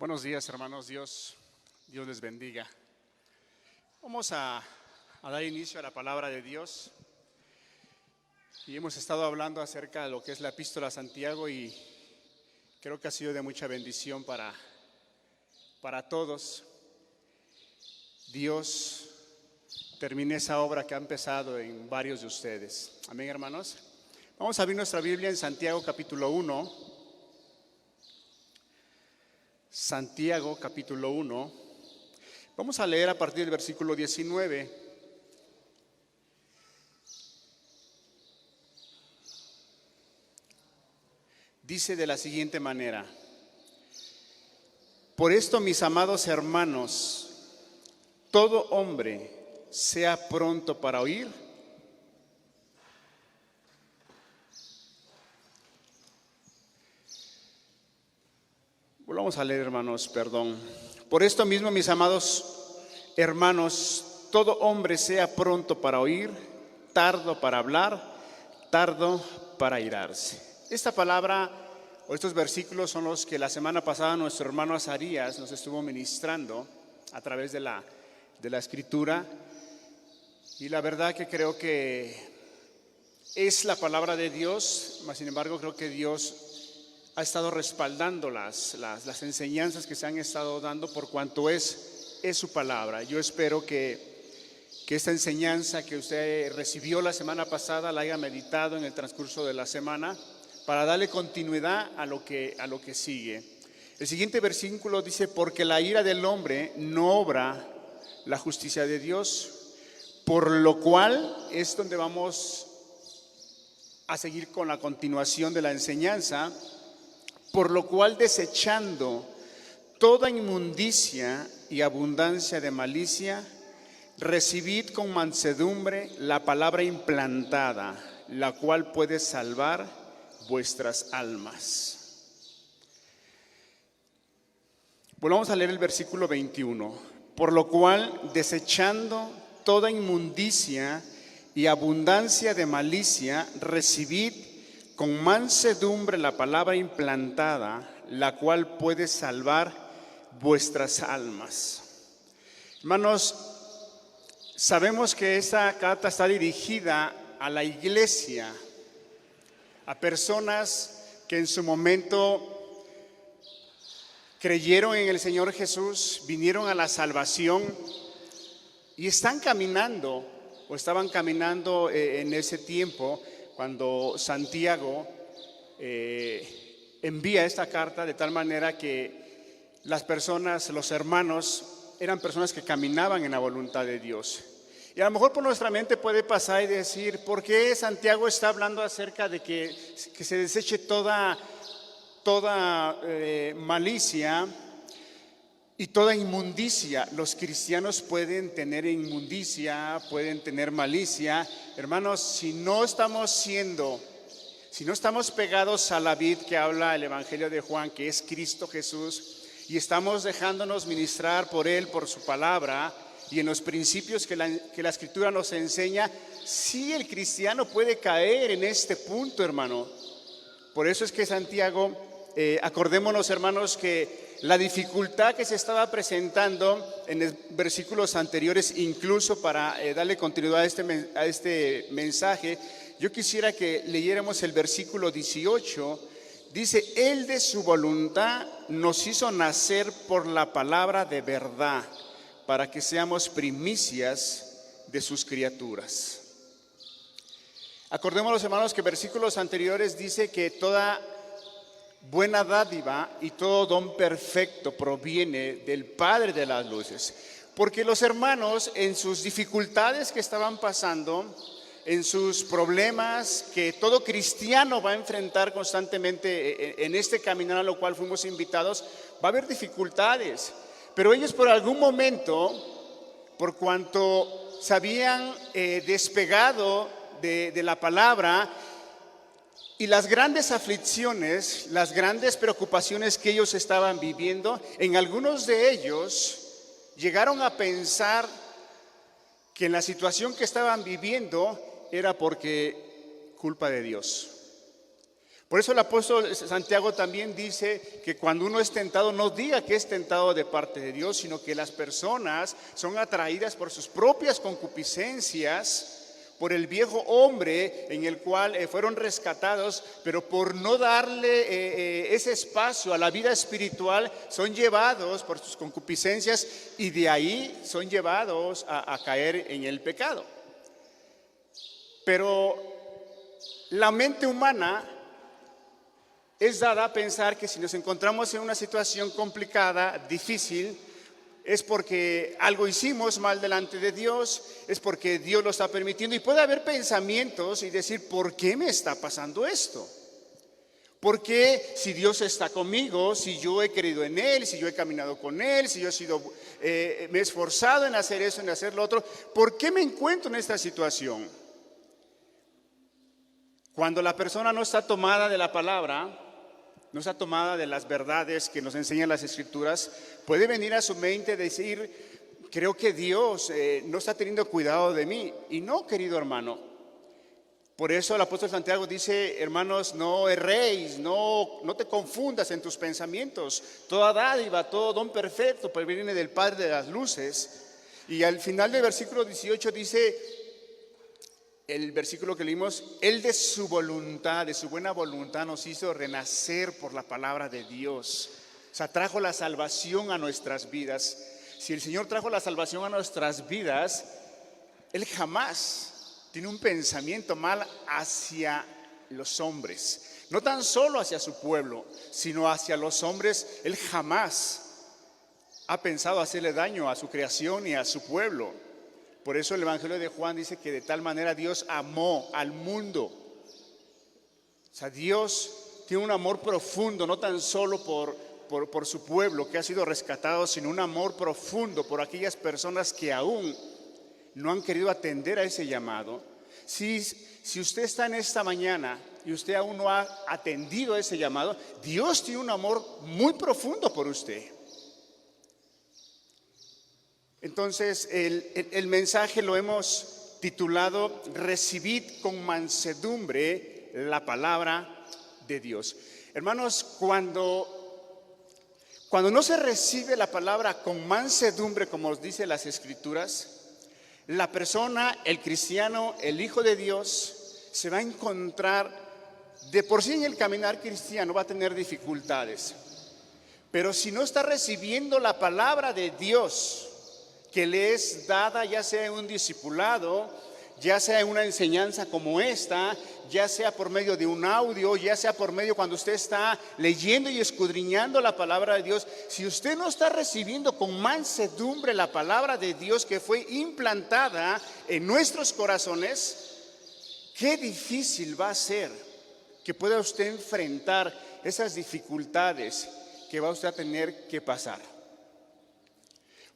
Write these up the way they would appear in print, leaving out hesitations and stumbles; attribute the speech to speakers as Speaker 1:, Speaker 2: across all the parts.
Speaker 1: Buenos días, hermanos. Dios les bendiga. Vamos a dar inicio a la palabra de Dios. Y hemos estado hablando acerca de lo que es la epístola a Santiago y creo que ha sido de mucha bendición para todos. Dios termine esa obra que ha empezado en varios de ustedes. Amén, hermanos. Vamos a abrir nuestra Biblia en Santiago capítulo 1. Santiago capítulo 1. Vamos a leer a partir del versículo 19. Dice de la siguiente manera: Por esto, mis amados hermanos, todo hombre sea pronto para oír, volvamos a leer, hermanos, perdón. Por esto mismo, mis amados hermanos, todo hombre sea pronto para oír, tardo para hablar, tardo para airarse. Esta palabra o estos versículos son los que la semana pasada nuestro hermano Azarías nos estuvo ministrando a través de la escritura. Y la verdad que creo que es la palabra de Dios, mas sin embargo creo que Dios ha estado respaldando las enseñanzas que se han estado dando por cuanto es su palabra. Yo espero que esta enseñanza que usted recibió la semana pasada la haya meditado en el transcurso de la semana para darle continuidad a lo que sigue. El siguiente versículo dice: porque la ira del hombre no obra la justicia de Dios, por lo cual es donde vamos a seguir con la continuación de la enseñanza. Por lo cual, desechando toda inmundicia y abundancia de malicia, recibid con mansedumbre la palabra implantada, la cual puede salvar vuestras almas. Volvamos a leer el versículo 21. Por lo cual, desechando toda inmundicia y abundancia de malicia, recibid con mansedumbre la palabra implantada, la cual puede salvar vuestras almas. Hermanos, sabemos que esta carta está dirigida a la iglesia, a personas que en su momento creyeron en el Señor Jesús, vinieron a la salvación y están caminando o estaban caminando en ese tiempo cuando Santiago envía esta carta, de tal manera que las personas, los hermanos, eran personas que caminaban en la voluntad de Dios. Y a lo mejor por nuestra mente puede pasar y decir: ¿por qué Santiago está hablando acerca de que se deseche toda malicia y toda inmundicia? Los cristianos pueden tener inmundicia, pueden tener malicia. Hermanos, si no estamos pegados a la vid que habla el Evangelio de Juan, que es Cristo Jesús, y estamos dejándonos ministrar por Él, por su palabra y en los principios que la Escritura nos enseña, sí, el cristiano puede caer en este punto, hermano. Por eso es que Santiago, acordémonos, hermanos, que la dificultad que se estaba presentando en los versículos anteriores, incluso para darle continuidad a este mensaje, yo quisiera que leyéramos el versículo 18. Dice: Él de su voluntad nos hizo nacer por la palabra de verdad, para que seamos primicias de sus criaturas. Acordémonos, hermanos, que versículos anteriores dice que toda buena dádiva y todo don perfecto proviene del Padre de las luces. Porque los hermanos, en sus dificultades que estaban pasando, en sus problemas que todo cristiano va a enfrentar constantemente en este caminar a lo cual fuimos invitados, va a haber dificultades. Pero ellos, por algún momento, por cuanto se habían despegado de la palabra, y las grandes aflicciones, las grandes preocupaciones que ellos estaban viviendo, en algunos de ellos llegaron a pensar que en la situación que estaban viviendo era porque culpa de Dios. Por eso el apóstol Santiago también dice que cuando uno es tentado, no diga que es tentado de parte de Dios, sino que las personas son atraídas por sus propias concupiscencias, por el viejo hombre en el cual fueron rescatados, pero por no darle ese espacio a la vida espiritual, son llevados por sus concupiscencias y de ahí son llevados a caer en el pecado. Pero la mente humana es dada a pensar que si nos encontramos en una situación complicada, difícil, es porque algo hicimos mal delante de Dios, es porque Dios lo está permitiendo. Y puede haber pensamientos y decir, ¿por qué me está pasando esto? ¿Por qué si Dios está conmigo, si yo he creído en Él, si yo he caminado con Él, si yo me he esforzado en hacer eso, en hacer lo otro, ¿por qué me encuentro en esta situación? Cuando la persona no está tomada de la palabra, no está tomada de las verdades que nos enseñan las Escrituras, puede venir a su mente decir, creo que Dios no está teniendo cuidado de mí. Y no, querido hermano. Por eso el apóstol Santiago dice, hermanos, no erréis, no te confundas en tus pensamientos. Toda dádiva, todo don perfecto proviene del Padre de las luces. Y al final del versículo 18 dice, el versículo que leímos, Él de su voluntad, de su buena voluntad nos hizo renacer por la palabra de Dios. O sea, trajo la salvación a nuestras vidas. Si el Señor trajo la salvación a nuestras vidas, Él jamás tiene un pensamiento mal hacia los hombres. No tan solo hacia su pueblo, sino hacia los hombres. Él jamás ha pensado hacerle daño a su creación y a su pueblo. Por eso el Evangelio de Juan dice que de tal manera Dios amó al mundo. O sea, Dios tiene un amor profundo, no tan solo por su pueblo que ha sido rescatado, sino un amor profundo por aquellas personas que aún no han querido atender a ese llamado. Si usted está en esta mañana y usted aún no ha atendido a ese llamado, Dios tiene un amor muy profundo por usted. Entonces el mensaje lo hemos titulado Recibid con mansedumbre la palabra de Dios. Hermanos, cuando no se recibe la palabra con mansedumbre, como nos dice las Escrituras, la persona, el cristiano, el hijo de Dios, se va a encontrar de por sí en el caminar cristiano, va a tener dificultades. Pero si no está recibiendo la palabra de Dios que le es dada, ya sea en un discipulado, ya sea en una enseñanza como esta, ya sea por medio de un audio, ya sea por medio cuando usted está leyendo y escudriñando la palabra de Dios, si usted no está recibiendo con mansedumbre la palabra de Dios que fue implantada en nuestros corazones, qué difícil va a ser que pueda usted enfrentar esas dificultades que va usted a tener que pasar.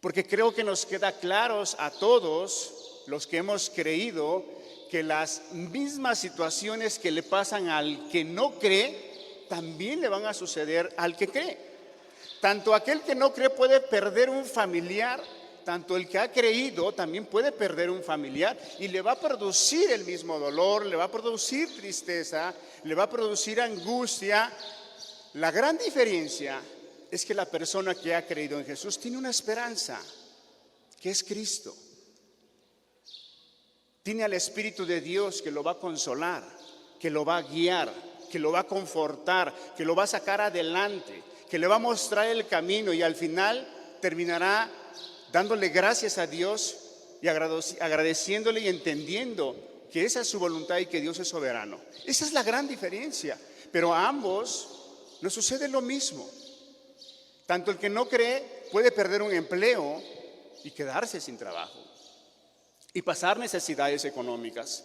Speaker 1: Porque creo que nos queda claros a todos los que hemos creído que las mismas situaciones que le pasan al que no cree, también le van a suceder al que cree. Tanto aquel que no cree puede perder un familiar, tanto el que ha creído también puede perder un familiar y le va a producir el mismo dolor, le va a producir tristeza, le va a producir angustia. La gran diferencia es que la persona que ha creído en Jesús tiene una esperanza, que es Cristo. Tiene al Espíritu de Dios que lo va a consolar, que lo va a guiar, que lo va a confortar, que lo va a sacar adelante, que le va a mostrar el camino y al final terminará dándole gracias a Dios y agradeciéndole y entendiendo que esa es su voluntad y que Dios es soberano. Esa es la gran diferencia, pero a ambos nos sucede lo mismo. Tanto el que no cree puede perder un empleo y quedarse sin trabajo y pasar necesidades económicas.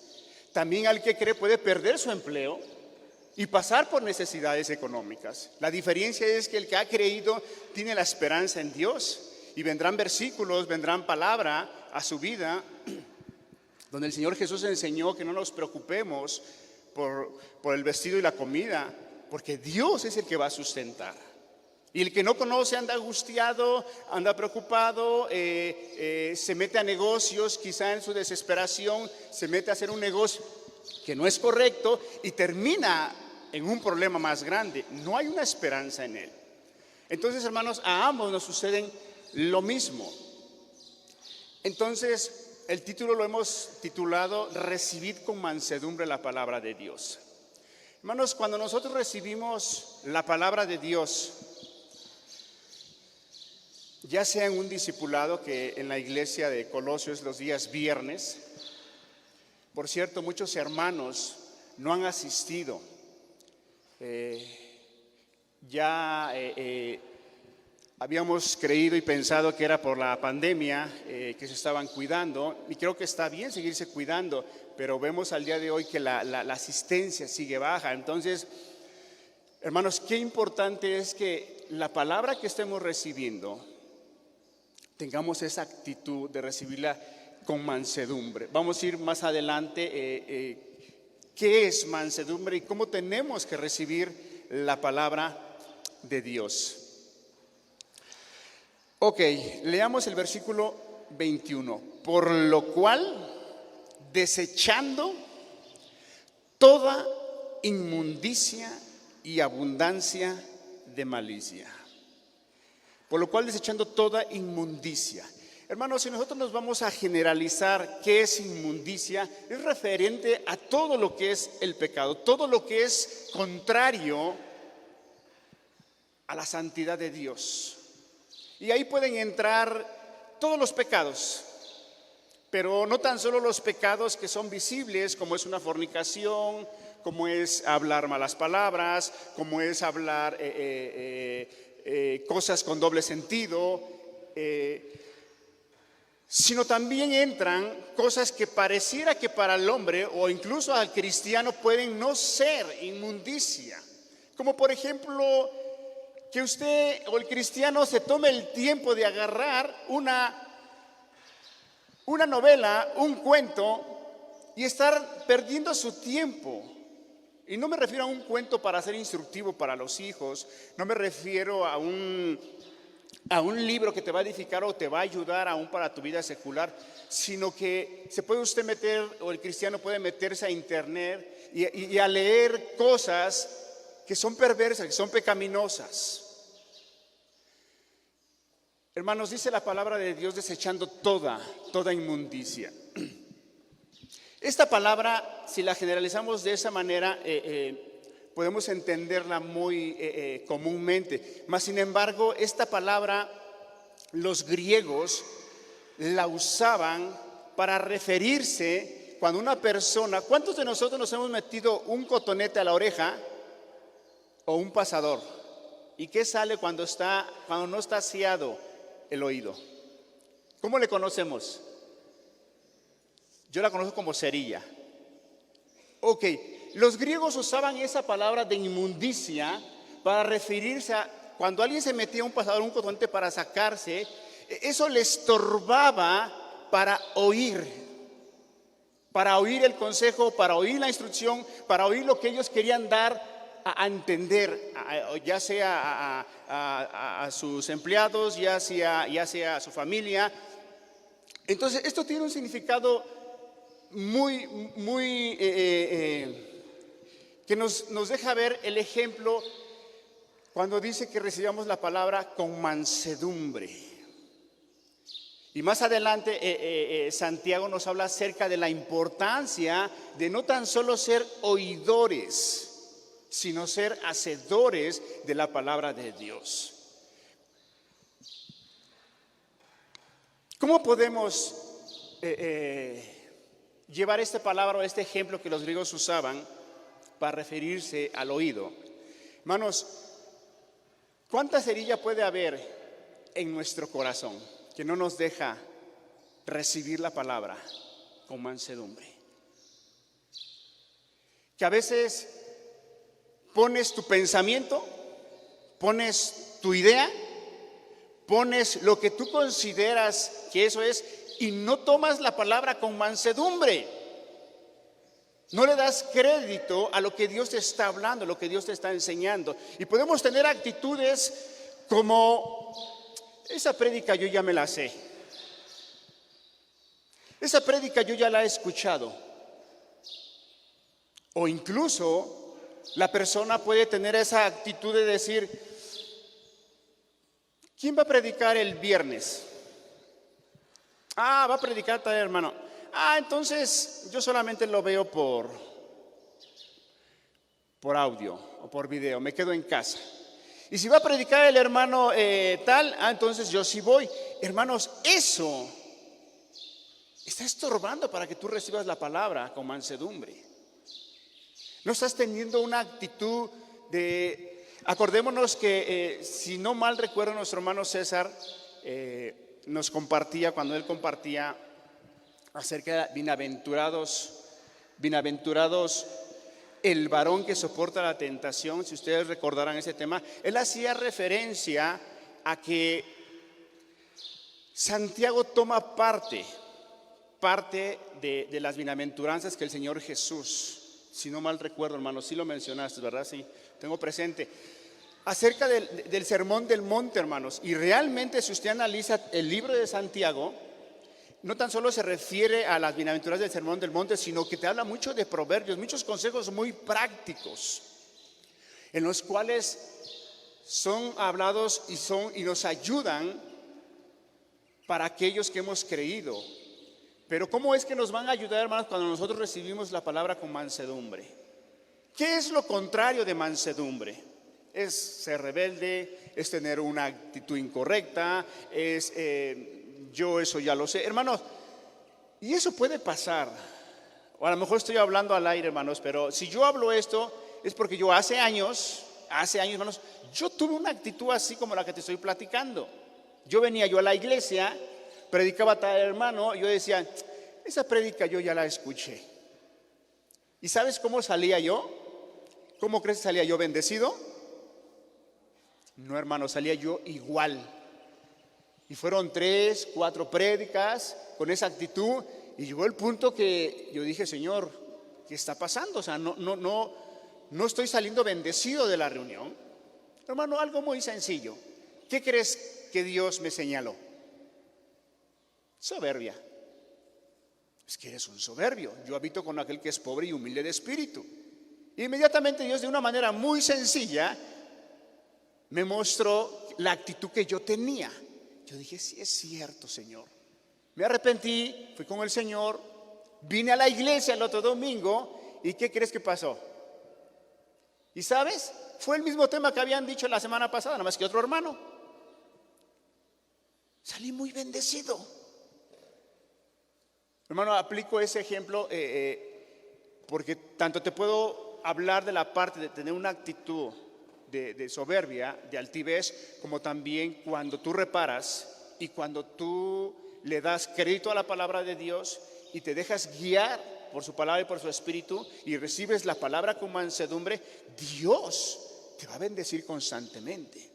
Speaker 1: También al que cree puede perder su empleo y pasar por necesidades económicas. La diferencia es que el que ha creído tiene la esperanza en Dios y vendrán versículos, vendrán palabra a su vida donde el Señor Jesús enseñó que no nos preocupemos por el vestido y la comida, porque Dios es el que va a sustentar. Y el que no conoce anda angustiado, anda preocupado, se mete a negocios, quizá en su desesperación, se mete a hacer un negocio que no es correcto y termina en un problema más grande, no hay una esperanza en él. Entonces, hermanos, a ambos nos suceden lo mismo. Entonces, el título lo hemos titulado Recibid con mansedumbre la palabra de Dios. Hermanos, cuando nosotros recibimos la palabra de Dios, ya sea en un discipulado que en la iglesia de Colosios los días viernes, por cierto, muchos hermanos no han asistido. Habíamos creído y pensado que era por la pandemia que se estaban cuidando, y creo que está bien seguirse cuidando, pero vemos al día de hoy que la asistencia sigue baja. Entonces, hermanos, qué importante es que la palabra que estemos recibiendo tengamos esa actitud de recibirla con mansedumbre. Vamos a ir más adelante qué es mansedumbre y cómo tenemos que recibir la palabra de Dios. Ok, leamos el versículo 21. Por lo cual, desechando toda inmundicia y abundancia de malicia. Por lo cual, desechando toda inmundicia. Hermanos, si nosotros nos vamos a generalizar qué es inmundicia, es referente a todo lo que es el pecado, todo lo que es contrario a la santidad de Dios. Y ahí pueden entrar todos los pecados, pero no tan solo los pecados que son visibles, como es una fornicación, como es hablar malas palabras, como es hablar cosas con doble sentido, sino también entran cosas que pareciera que para el hombre o incluso al cristiano pueden no ser inmundicia, como por ejemplo que usted o el cristiano se tome el tiempo de agarrar una novela, un cuento y estar perdiendo su tiempo. Y no me refiero a un cuento para ser instructivo para los hijos, no me refiero a un libro que te va a edificar o te va a ayudar aún para tu vida secular, sino que se puede usted meter, o el cristiano puede meterse a internet y a leer cosas que son perversas, que son pecaminosas. Hermanos, dice la palabra de Dios desechando toda inmundicia. Esta palabra, si la generalizamos de esa manera, podemos entenderla muy comúnmente. Mas, sin embargo, esta palabra los griegos la usaban para referirse cuando una persona, ¿cuántos de nosotros nos hemos metido un cotonete a la oreja o un pasador? ¿Y qué sale cuando no está aseado el oído? ¿Cómo le conocemos? Yo la conozco como cerilla. Ok, los griegos usaban esa palabra de inmundicia para referirse a cuando alguien se metía un pasador, un cotonete para sacarse, eso le estorbaba para oír el consejo, para oír la instrucción, para oír lo que ellos querían dar a entender, ya sea a sus empleados, ya sea a su familia. Entonces, esto tiene un significado muy que nos deja ver el ejemplo cuando dice que recibamos la palabra con mansedumbre. Y más adelante Santiago nos habla acerca de la importancia de no tan solo ser oidores, sino ser hacedores de la palabra de Dios. ¿Cómo podemos llevar esta palabra o este ejemplo que los griegos usaban para referirse al oído? Hermanos, ¿cuánta cerilla puede haber en nuestro corazón que no nos deja recibir la palabra con mansedumbre? Que a veces pones tu pensamiento, pones tu idea, pones lo que tú consideras que eso es y no tomas la palabra con mansedumbre. No le das crédito a lo que Dios te está hablando, lo que Dios te está enseñando. Y podemos tener actitudes como: esa prédica yo ya me la sé, esa prédica yo ya la he escuchado. O incluso La persona puede tener esa actitud de decir, ¿quién va a predicar el viernes? Va a predicar tal hermano. Entonces yo solamente lo veo por audio o por video, me quedo en casa. Y si va a predicar el hermano entonces yo sí voy. Hermanos, eso está estorbando para que tú recibas la palabra con mansedumbre. No estás teniendo una actitud de... Acordémonos que, si no mal recuerdo, nuestro hermano César nos compartía, cuando él compartía acerca de bienaventurados el varón que soporta la tentación. Si ustedes recordarán ese tema, él hacía referencia a que Santiago toma parte de las bienaventuranzas que el Señor Jesús, si no mal recuerdo, hermano, sí lo mencionaste, ¿verdad? Sí, tengo presente. Acerca del sermón del monte, hermanos. Y realmente, si usted analiza el libro de Santiago, no tan solo se refiere a las bienaventuranzas del sermón del monte, sino que te habla mucho de proverbios, muchos consejos muy prácticos, en los cuales son hablados y nos ayudan para aquellos que hemos creído. Pero ¿cómo es que nos van a ayudar, hermanos, cuando nosotros recibimos la palabra con mansedumbre? ¿Qué es lo contrario de mansedumbre? Es ser rebelde, es tener una actitud incorrecta, es yo eso ya lo sé. Hermanos, y eso puede pasar. O a lo mejor estoy hablando al aire, hermanos, pero si yo hablo esto es porque yo hace años, hermanos, yo tuve una actitud así como la que te estoy platicando. Yo venía a la iglesia, predicaba tal hermano, y yo decía, esa prédica yo ya la escuché. ¿Y sabes cómo salía yo? ¿Cómo crees que salía yo? ¿Bendecido? No, hermano, salía yo igual. Y fueron 3, 4 prédicas con esa actitud, y llegó el punto que yo dije, Señor, ¿qué está pasando? O sea, no estoy saliendo bendecido de la reunión. Hermano, algo muy sencillo. ¿Qué crees que Dios me señaló? Soberbia. Es que eres un soberbio. Yo habito con aquel que es pobre y humilde de espíritu. Inmediatamente Dios, de una manera muy sencilla, me mostró la actitud que yo tenía. Yo dije, sí es cierto, Señor. Me arrepentí, fui con el Señor, vine a la iglesia el otro domingo, ¿y qué crees que pasó? ¿Y sabes? Fue el mismo tema que habían dicho la semana pasada, nada más que otro hermano. Salí muy bendecido. Hermano, aplico ese ejemplo porque tanto te puedo hablar de la parte de tener una actitud de soberbia, de altivez, como también cuando tú reparas y cuando tú le das crédito a la palabra de Dios y te dejas guiar por su palabra y por su espíritu y recibes la palabra con mansedumbre, Dios te va a bendecir constantemente.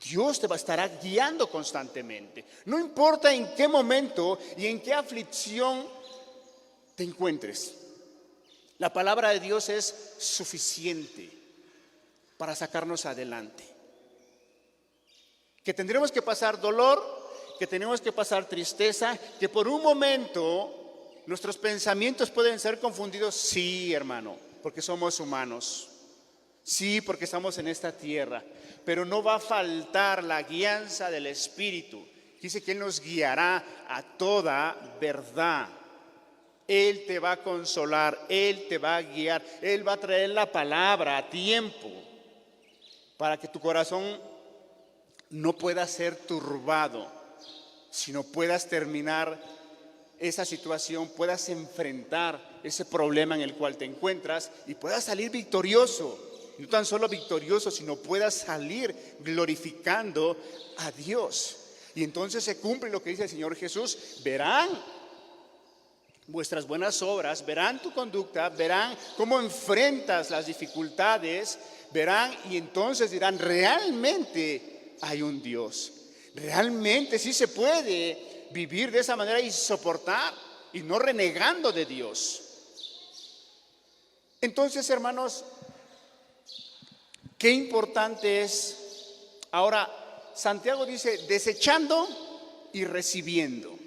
Speaker 1: Dios te va a estar guiando constantemente. No importa en qué momento y en qué aflicción te encuentres. La palabra de Dios es suficiente para sacarnos adelante. Que tendremos que pasar dolor, que tenemos que pasar tristeza, que por un momento nuestros pensamientos pueden ser confundidos. Sí, hermano, porque somos humanos. Sí, porque estamos en esta tierra, pero no va a faltar la guianza del Espíritu. Dice que Él nos guiará a toda verdad. Él te va a consolar, Él te va a guiar, Él va a traer la palabra a tiempo para que tu corazón no pueda ser turbado, sino puedas terminar esa situación, puedas enfrentar ese problema en el cual te encuentras y puedas salir victorioso. No tan solo victorioso, sino puedas salir glorificando a Dios. Y entonces se cumple lo que dice el Señor Jesús. Verán vuestras buenas obras, verán tu conducta, verán cómo enfrentas las dificultades, verán y entonces dirán, realmente hay un Dios. Realmente sí se puede vivir de esa manera y soportar y no renegando de Dios. Entonces, hermanos, qué importante es. Ahora, Santiago dice, desechando y recibiendo.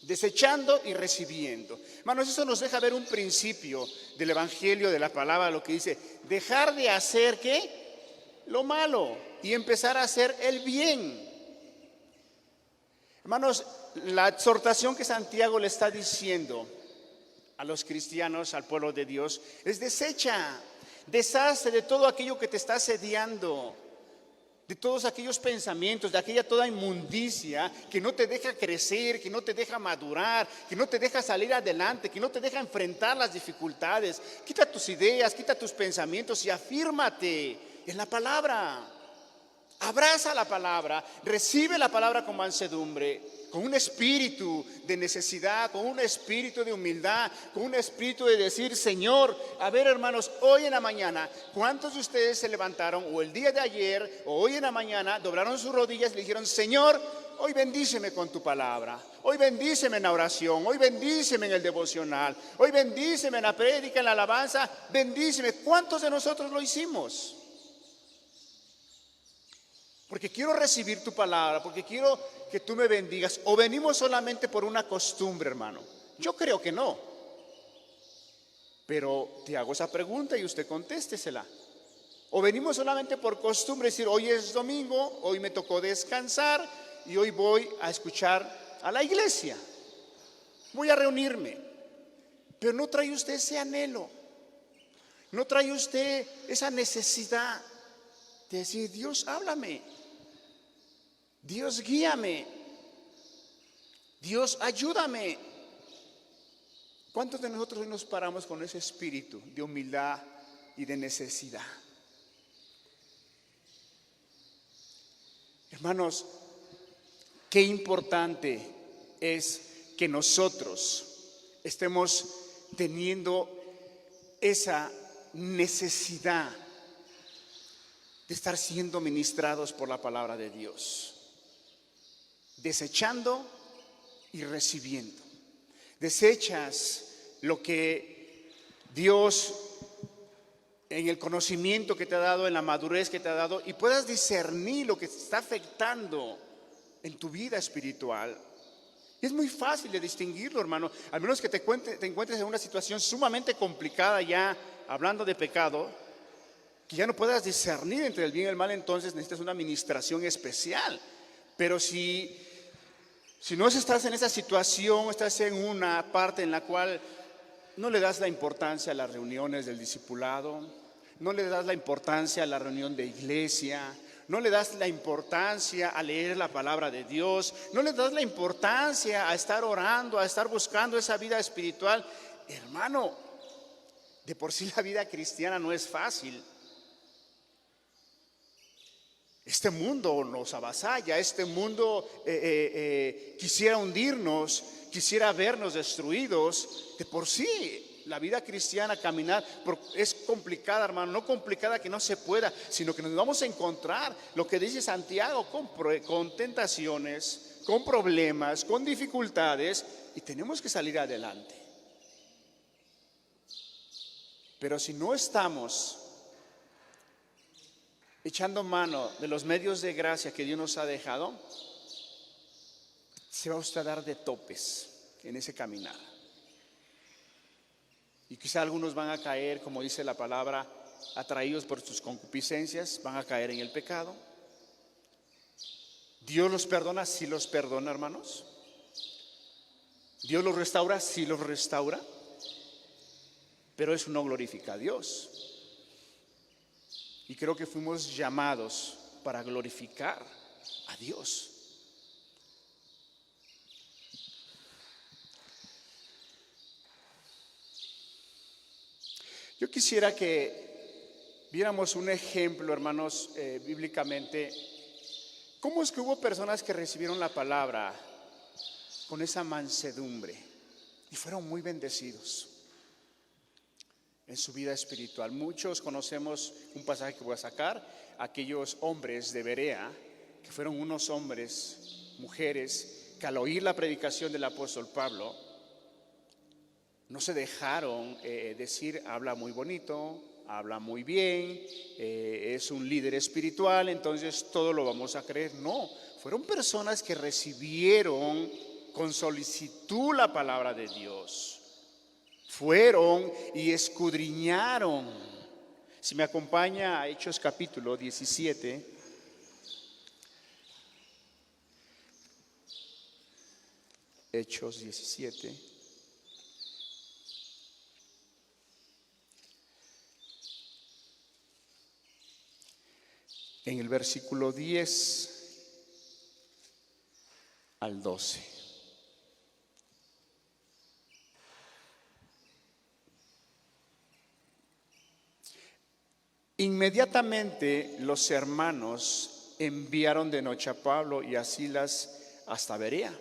Speaker 1: Desechando y recibiendo. Hermanos, eso nos deja ver un principio del Evangelio, de la palabra, lo que dice: dejar de hacer, ¿qué? Lo malo, y empezar a hacer el bien. Hermanos, la exhortación que Santiago le está diciendo a los cristianos, al pueblo de Dios, es: desecha, deshazte de todo aquello que te está asediando, de todos aquellos pensamientos, de aquella toda inmundicia que no te deja crecer, que no te deja madurar, que no te deja salir adelante, que no te deja enfrentar las dificultades. Quita tus ideas, quita tus pensamientos y afírmate en la palabra. Abraza la palabra, recibe la palabra con mansedumbre, con un espíritu de necesidad, con un espíritu de humildad, con un espíritu de decir: Señor, a ver, hermanos, hoy en la mañana, ¿cuántos de ustedes se levantaron, o el día de ayer, o hoy en la mañana, doblaron sus rodillas y le dijeron: Señor, hoy bendíceme con tu palabra, hoy bendíceme en la oración, hoy bendíceme en el devocional, hoy bendíceme en la prédica, en la alabanza, bendíceme? ¿Cuántos de nosotros lo hicimos? Porque quiero recibir tu palabra, porque quiero que tú me bendigas. ¿O venimos solamente por una costumbre, hermano? Yo creo que no. Pero te hago esa pregunta y usted contéstesela. ¿O venimos solamente por costumbre, decir: hoy es domingo, hoy me tocó descansar y hoy voy a escuchar a la iglesia, voy a reunirme? Pero no trae usted ese anhelo, no trae usted esa necesidad de decir: Dios, háblame, Dios, guíame, Dios, ayúdame. ¿Cuántos de nosotros hoy nos paramos con ese espíritu de humildad y de necesidad? Hermanos, qué importante es que nosotros estemos teniendo esa necesidad de estar siendo ministrados por la palabra de Dios, desechando y recibiendo. Desechas lo que Dios, en el conocimiento que te ha dado, en la madurez que te ha dado, y puedas discernir lo que te está afectando en tu vida espiritual. Es muy fácil de distinguirlo, hermano, al menos que te encuentres en una situación sumamente complicada, ya hablando de pecado, que ya no puedas discernir entre el bien y el mal. Entonces necesitas una administración especial. Pero si no estás en esa situación, estás en una parte en la cual no le das la importancia a las reuniones del discipulado, no le das la importancia a la reunión de iglesia, no le das la importancia a leer la palabra de Dios, no le das la importancia a estar orando, a estar buscando esa vida espiritual, hermano, de por sí la vida cristiana no es fácil. Este mundo nos avasalla, este mundo quisiera hundirnos, quisiera vernos destruidos. De por sí, la vida cristiana, caminar, es complicada, hermano. No complicada que no se pueda, sino que nos vamos a encontrar, lo que dice Santiago, con tentaciones, con problemas, con dificultades, y tenemos que salir adelante. Pero si no estamos echando mano de los medios de gracia que Dios nos ha dejado, se va usted a dar de topes en ese caminar. Y quizá algunos van a caer, como dice la palabra, atraídos por sus concupiscencias, van a caer en el pecado. Dios los perdona, sí los perdona, hermanos. Dios los restaura, sí los restaura. Pero eso no glorifica a Dios. Y creo que fuimos llamados para glorificar a Dios. Yo quisiera que viéramos un ejemplo, hermanos, bíblicamente. ¿Cómo es que hubo personas que recibieron la palabra con esa mansedumbre y fueron muy bendecidos en su vida espiritual? Muchos conocemos un pasaje que voy a sacar: aquellos hombres de Berea, que fueron unos hombres, mujeres, que al oír la predicación del apóstol Pablo, no se dejaron decir: habla muy bonito, habla muy bien, es un líder espiritual, entonces todo lo vamos a creer. No, fueron personas que recibieron con solicitud la palabra de Dios. Fueron y escudriñaron. Si me acompaña a Hechos capítulo 17. Hechos 17. En el versículo 10 al 12. Inmediatamente los hermanos enviaron de noche a Pablo y a Silas hasta Berea.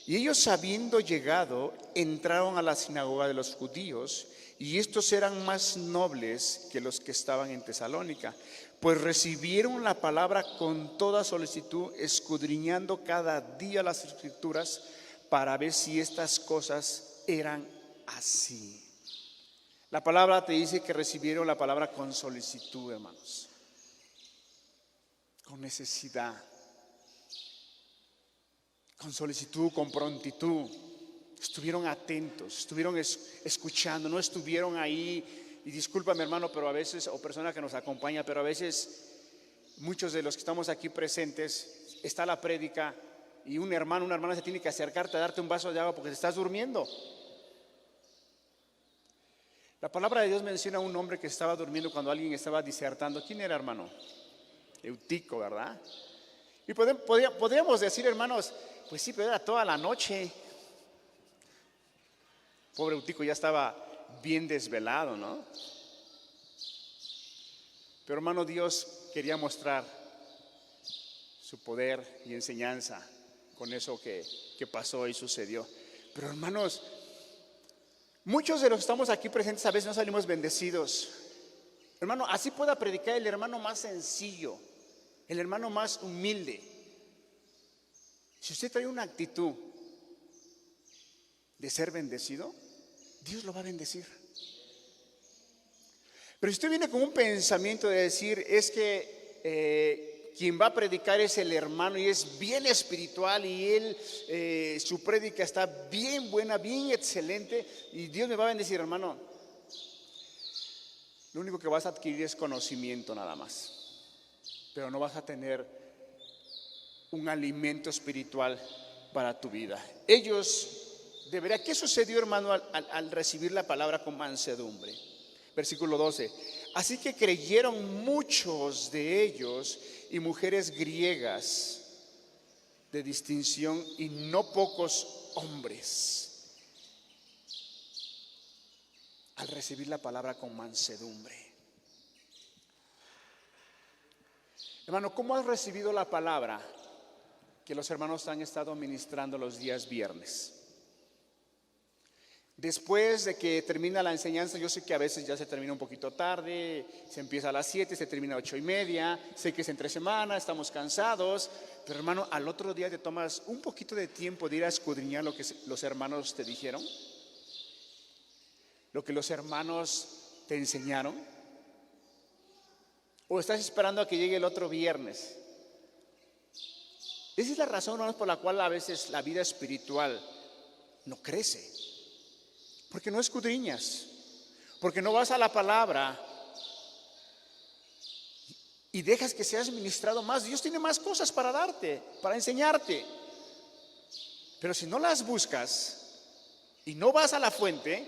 Speaker 1: Y ellos, habiendo llegado, entraron a la sinagoga de los judíos, y estos eran más nobles que los que estaban en Tesalónica, pues recibieron la palabra con toda solicitud, escudriñando cada día las escrituras para ver si estas cosas eran así. La palabra te dice que recibieron la palabra con solicitud, hermanos, con necesidad, con solicitud, con prontitud. Estuvieron atentos, estuvieron escuchando, no estuvieron ahí. Y discúlpame, hermano, pero a veces, o persona que nos acompaña, pero a veces muchos de los que estamos aquí presentes, está la prédica y un hermano, una hermana se tiene que acercarte a darte un vaso de agua porque te estás durmiendo. La palabra de Dios menciona a un hombre que estaba durmiendo cuando alguien estaba disertando. ¿Quién era, hermano? Eutico, ¿verdad? Y podríamos decir, hermanos, pues sí, pero era toda la noche. Pobre Eutico ya estaba bien desvelado, ¿no? Pero, hermano, Dios quería mostrar su poder y enseñanza con eso que pasó y sucedió. Pero, hermanos, muchos de los que estamos aquí presentes a veces no salimos bendecidos. Hermano, así pueda predicar el hermano más sencillo, el hermano más humilde. Si usted trae una actitud de ser bendecido, Dios lo va a bendecir. Pero si usted viene con un pensamiento de decir, es que quien va a predicar es el hermano y es bien espiritual y él, su prédica está bien buena, bien excelente y Dios me va a bendecir, hermano, lo único que vas a adquirir es conocimiento nada más, pero no vas a tener un alimento espiritual para tu vida. ¿Qué sucedió, hermano, al recibir la palabra con mansedumbre? Versículo 12. Así que creyeron muchos de ellos y mujeres griegas de distinción y no pocos hombres. Al recibir la palabra con mansedumbre. Hermano, ¿cómo has recibido la palabra que los hermanos han estado ministrando los días viernes? Después de que termina la enseñanza, yo sé que a veces ya se termina un poquito tarde, se empieza a las 7, se termina a 8:30, sé que es entre semana, estamos cansados, pero, hermano, al otro día te tomas un poquito de tiempo de ir a escudriñar lo que los hermanos te dijeron, lo que los hermanos te enseñaron, o estás esperando a que llegue el otro viernes. Esa es la razón, hermanos, por la cual a veces la vida espiritual no crece. Porque no escudriñas, porque no vas a la palabra y dejas que seas ministrado más. Dios tiene más cosas para darte, para enseñarte. Pero si no las buscas y no vas a la fuente,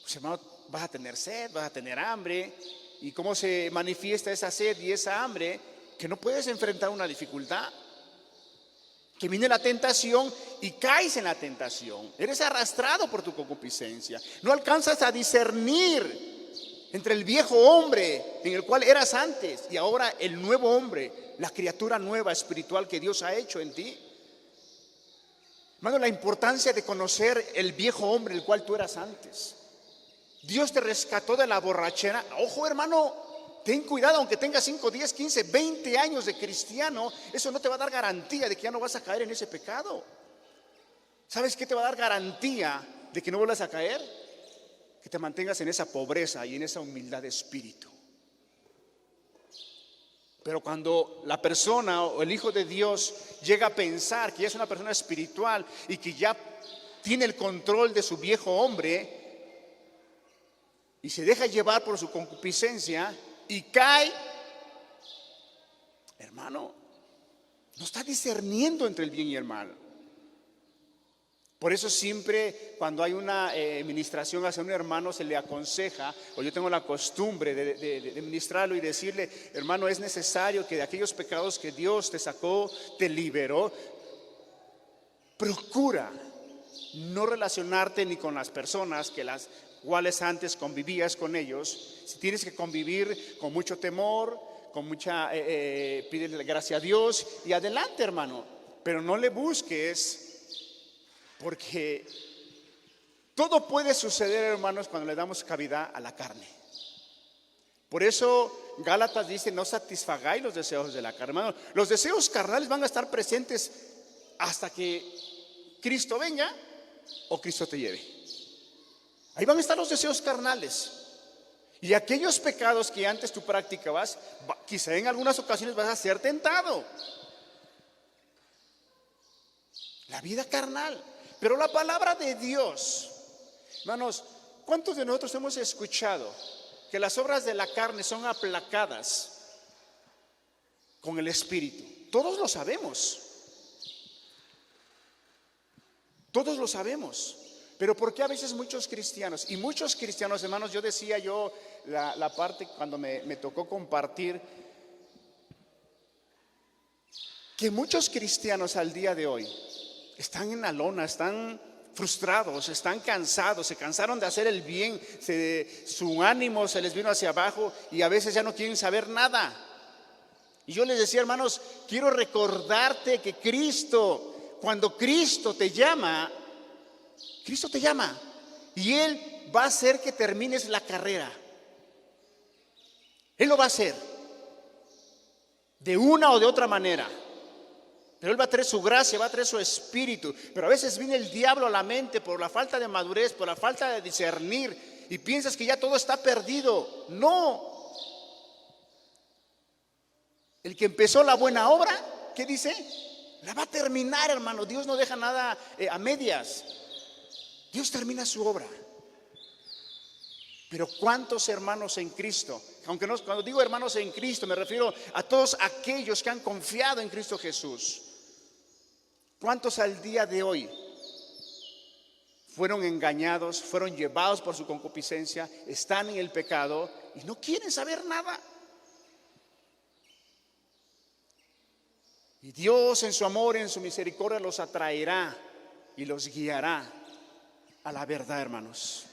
Speaker 1: pues, hermano, vas a tener sed, vas a tener hambre. ¿Y cómo se manifiesta esa sed y esa hambre? Que no puedes enfrentar una dificultad. Que viene la tentación y caes en la tentación. Eres arrastrado por tu concupiscencia. No alcanzas a discernir entre el viejo hombre en el cual eras antes y ahora el nuevo hombre, la criatura nueva espiritual que Dios ha hecho en ti. Hermano, la importancia de conocer el viejo hombre el cual tú eras antes. Dios te rescató de la borrachera. Ojo, hermano, ten cuidado, aunque tengas 5, 10, 15, 20 años de cristiano, eso no te va a dar garantía de que ya no vas a caer en ese pecado. ¿Sabes qué te va a dar garantía de que no vuelvas a caer? Que te mantengas en esa pobreza y en esa humildad de espíritu. Pero cuando la persona o el Hijo de Dios llega a pensar que ya es una persona espiritual y que ya tiene el control de su viejo hombre y se deja llevar por su concupiscencia y cae, hermano, no está discerniendo entre el bien y el mal. Por eso siempre cuando hay una ministración hacia un hermano se le aconseja, o yo tengo la costumbre de ministrarlo y decirle: hermano, es necesario que de aquellos pecados que Dios te sacó, te liberó, procura no relacionarte ni con las personas que las cuales antes convivías con ellos. Si tienes que convivir con mucho temor, con mucha, pídele gracia a Dios y adelante, hermano, pero no le busques. Porque todo puede suceder, hermanos, cuando le damos cabida a la carne. Por eso Gálatas dice: no satisfagáis los deseos de la carne. Hermanos, los deseos carnales van a estar presentes hasta que Cristo venga o Cristo te lleve. Ahí van a estar los deseos carnales. Y aquellos pecados que antes tú practicabas, quizá en algunas ocasiones vas a ser tentado. La vida carnal. Pero la palabra de Dios, hermanos, ¿cuántos de nosotros hemos escuchado que las obras de la carne son aplacadas con el Espíritu? Todos lo sabemos. Todos lo sabemos. Pero ¿por qué a veces muchos cristianos, hermanos, yo decía la parte cuando me tocó compartir, que muchos cristianos al día de hoy están en la lona, están frustrados, están cansados, se cansaron de hacer el bien, su ánimo se les vino hacia abajo y a veces ya no quieren saber nada. Y yo les decía: hermanos, quiero recordarte que Cristo, cuando Cristo te llama y Él va a hacer que termines la carrera. Él lo va a hacer de una o de otra manera. Pero Él va a traer su gracia, va a traer su espíritu. Pero a veces viene el diablo a la mente por la falta de madurez, por la falta de discernir, y piensas que ya todo está perdido. No. El que empezó la buena obra, ¿qué dice? La va a terminar, hermano. Dios no deja nada a medias. Dios termina su obra. Pero ¿cuántos hermanos en Cristo? Aunque no, cuando digo hermanos en Cristo me refiero a todos aquellos que han confiado en Cristo Jesús. ¿Cuántos al día de hoy fueron engañados, fueron llevados por su concupiscencia, están en el pecado y no quieren saber nada? Y Dios en su amor, en su misericordia los atraerá y los guiará a la verdad, hermanos.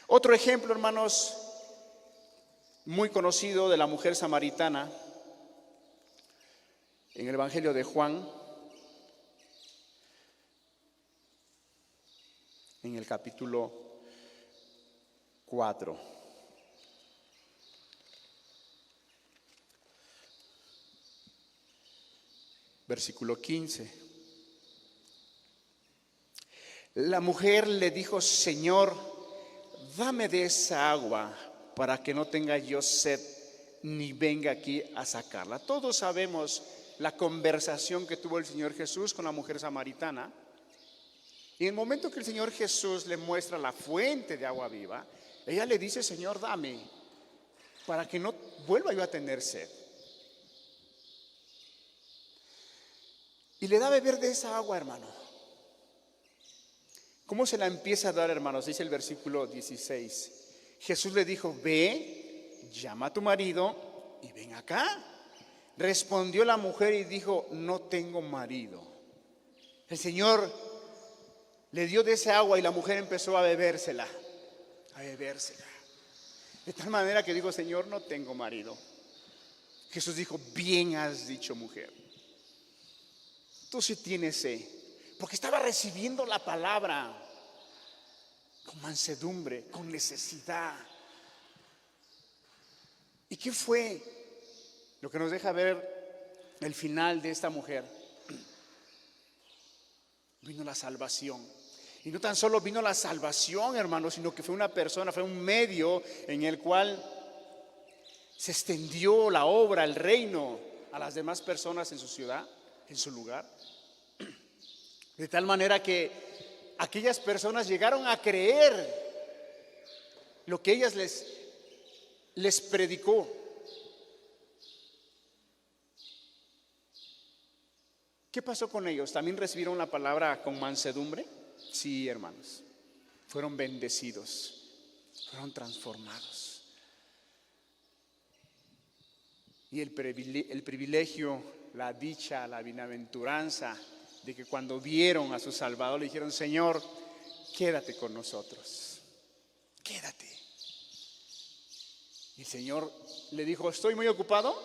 Speaker 1: Otro ejemplo, hermanos, muy conocido, de la mujer samaritana en el Evangelio de Juan, en el capítulo 4. Versículo 15. La mujer le dijo: Señor, dame de esa agua para que no tenga yo sed ni venga aquí a sacarla. Todos sabemos la conversación que tuvo el Señor Jesús con la mujer samaritana. Y en el momento que el Señor Jesús le muestra la fuente de agua viva, ella le dice: Señor, dame, para que no vuelva yo a tener sed. Y le da a beber de esa agua, hermano. ¿Cómo se la empieza a dar, hermanos? Dice el versículo 16. Jesús le dijo: ve, llama a tu marido y ven acá. Respondió la mujer y dijo: no tengo marido. El Señor le dio de esa agua y la mujer empezó a bebérsela. De tal manera que dijo: Señor, no tengo marido. Jesús dijo: bien has dicho, mujer. Tú sí tienes sed. Porque estaba recibiendo la palabra con mansedumbre, con necesidad. ¿Y qué fue lo que nos deja ver el final de esta mujer? Vino la salvación. Y no tan solo vino la salvación, hermanos, sino que fue una persona, fue un medio en el cual Se extendió la obra, el reino a las demás personas en su ciudad, en su lugar. De tal manera que aquellas personas llegaron a creer lo que ellas les predicó. ¿Qué pasó con ellos? ¿También recibieron la palabra con mansedumbre? Sí, hermanos. Fueron bendecidos, fueron transformados. Y el privilegio, la dicha, la bienaventuranza de que cuando vieron a su Salvador le dijeron: Señor, quédate con nosotros, quédate. Y el Señor le dijo: estoy muy ocupado,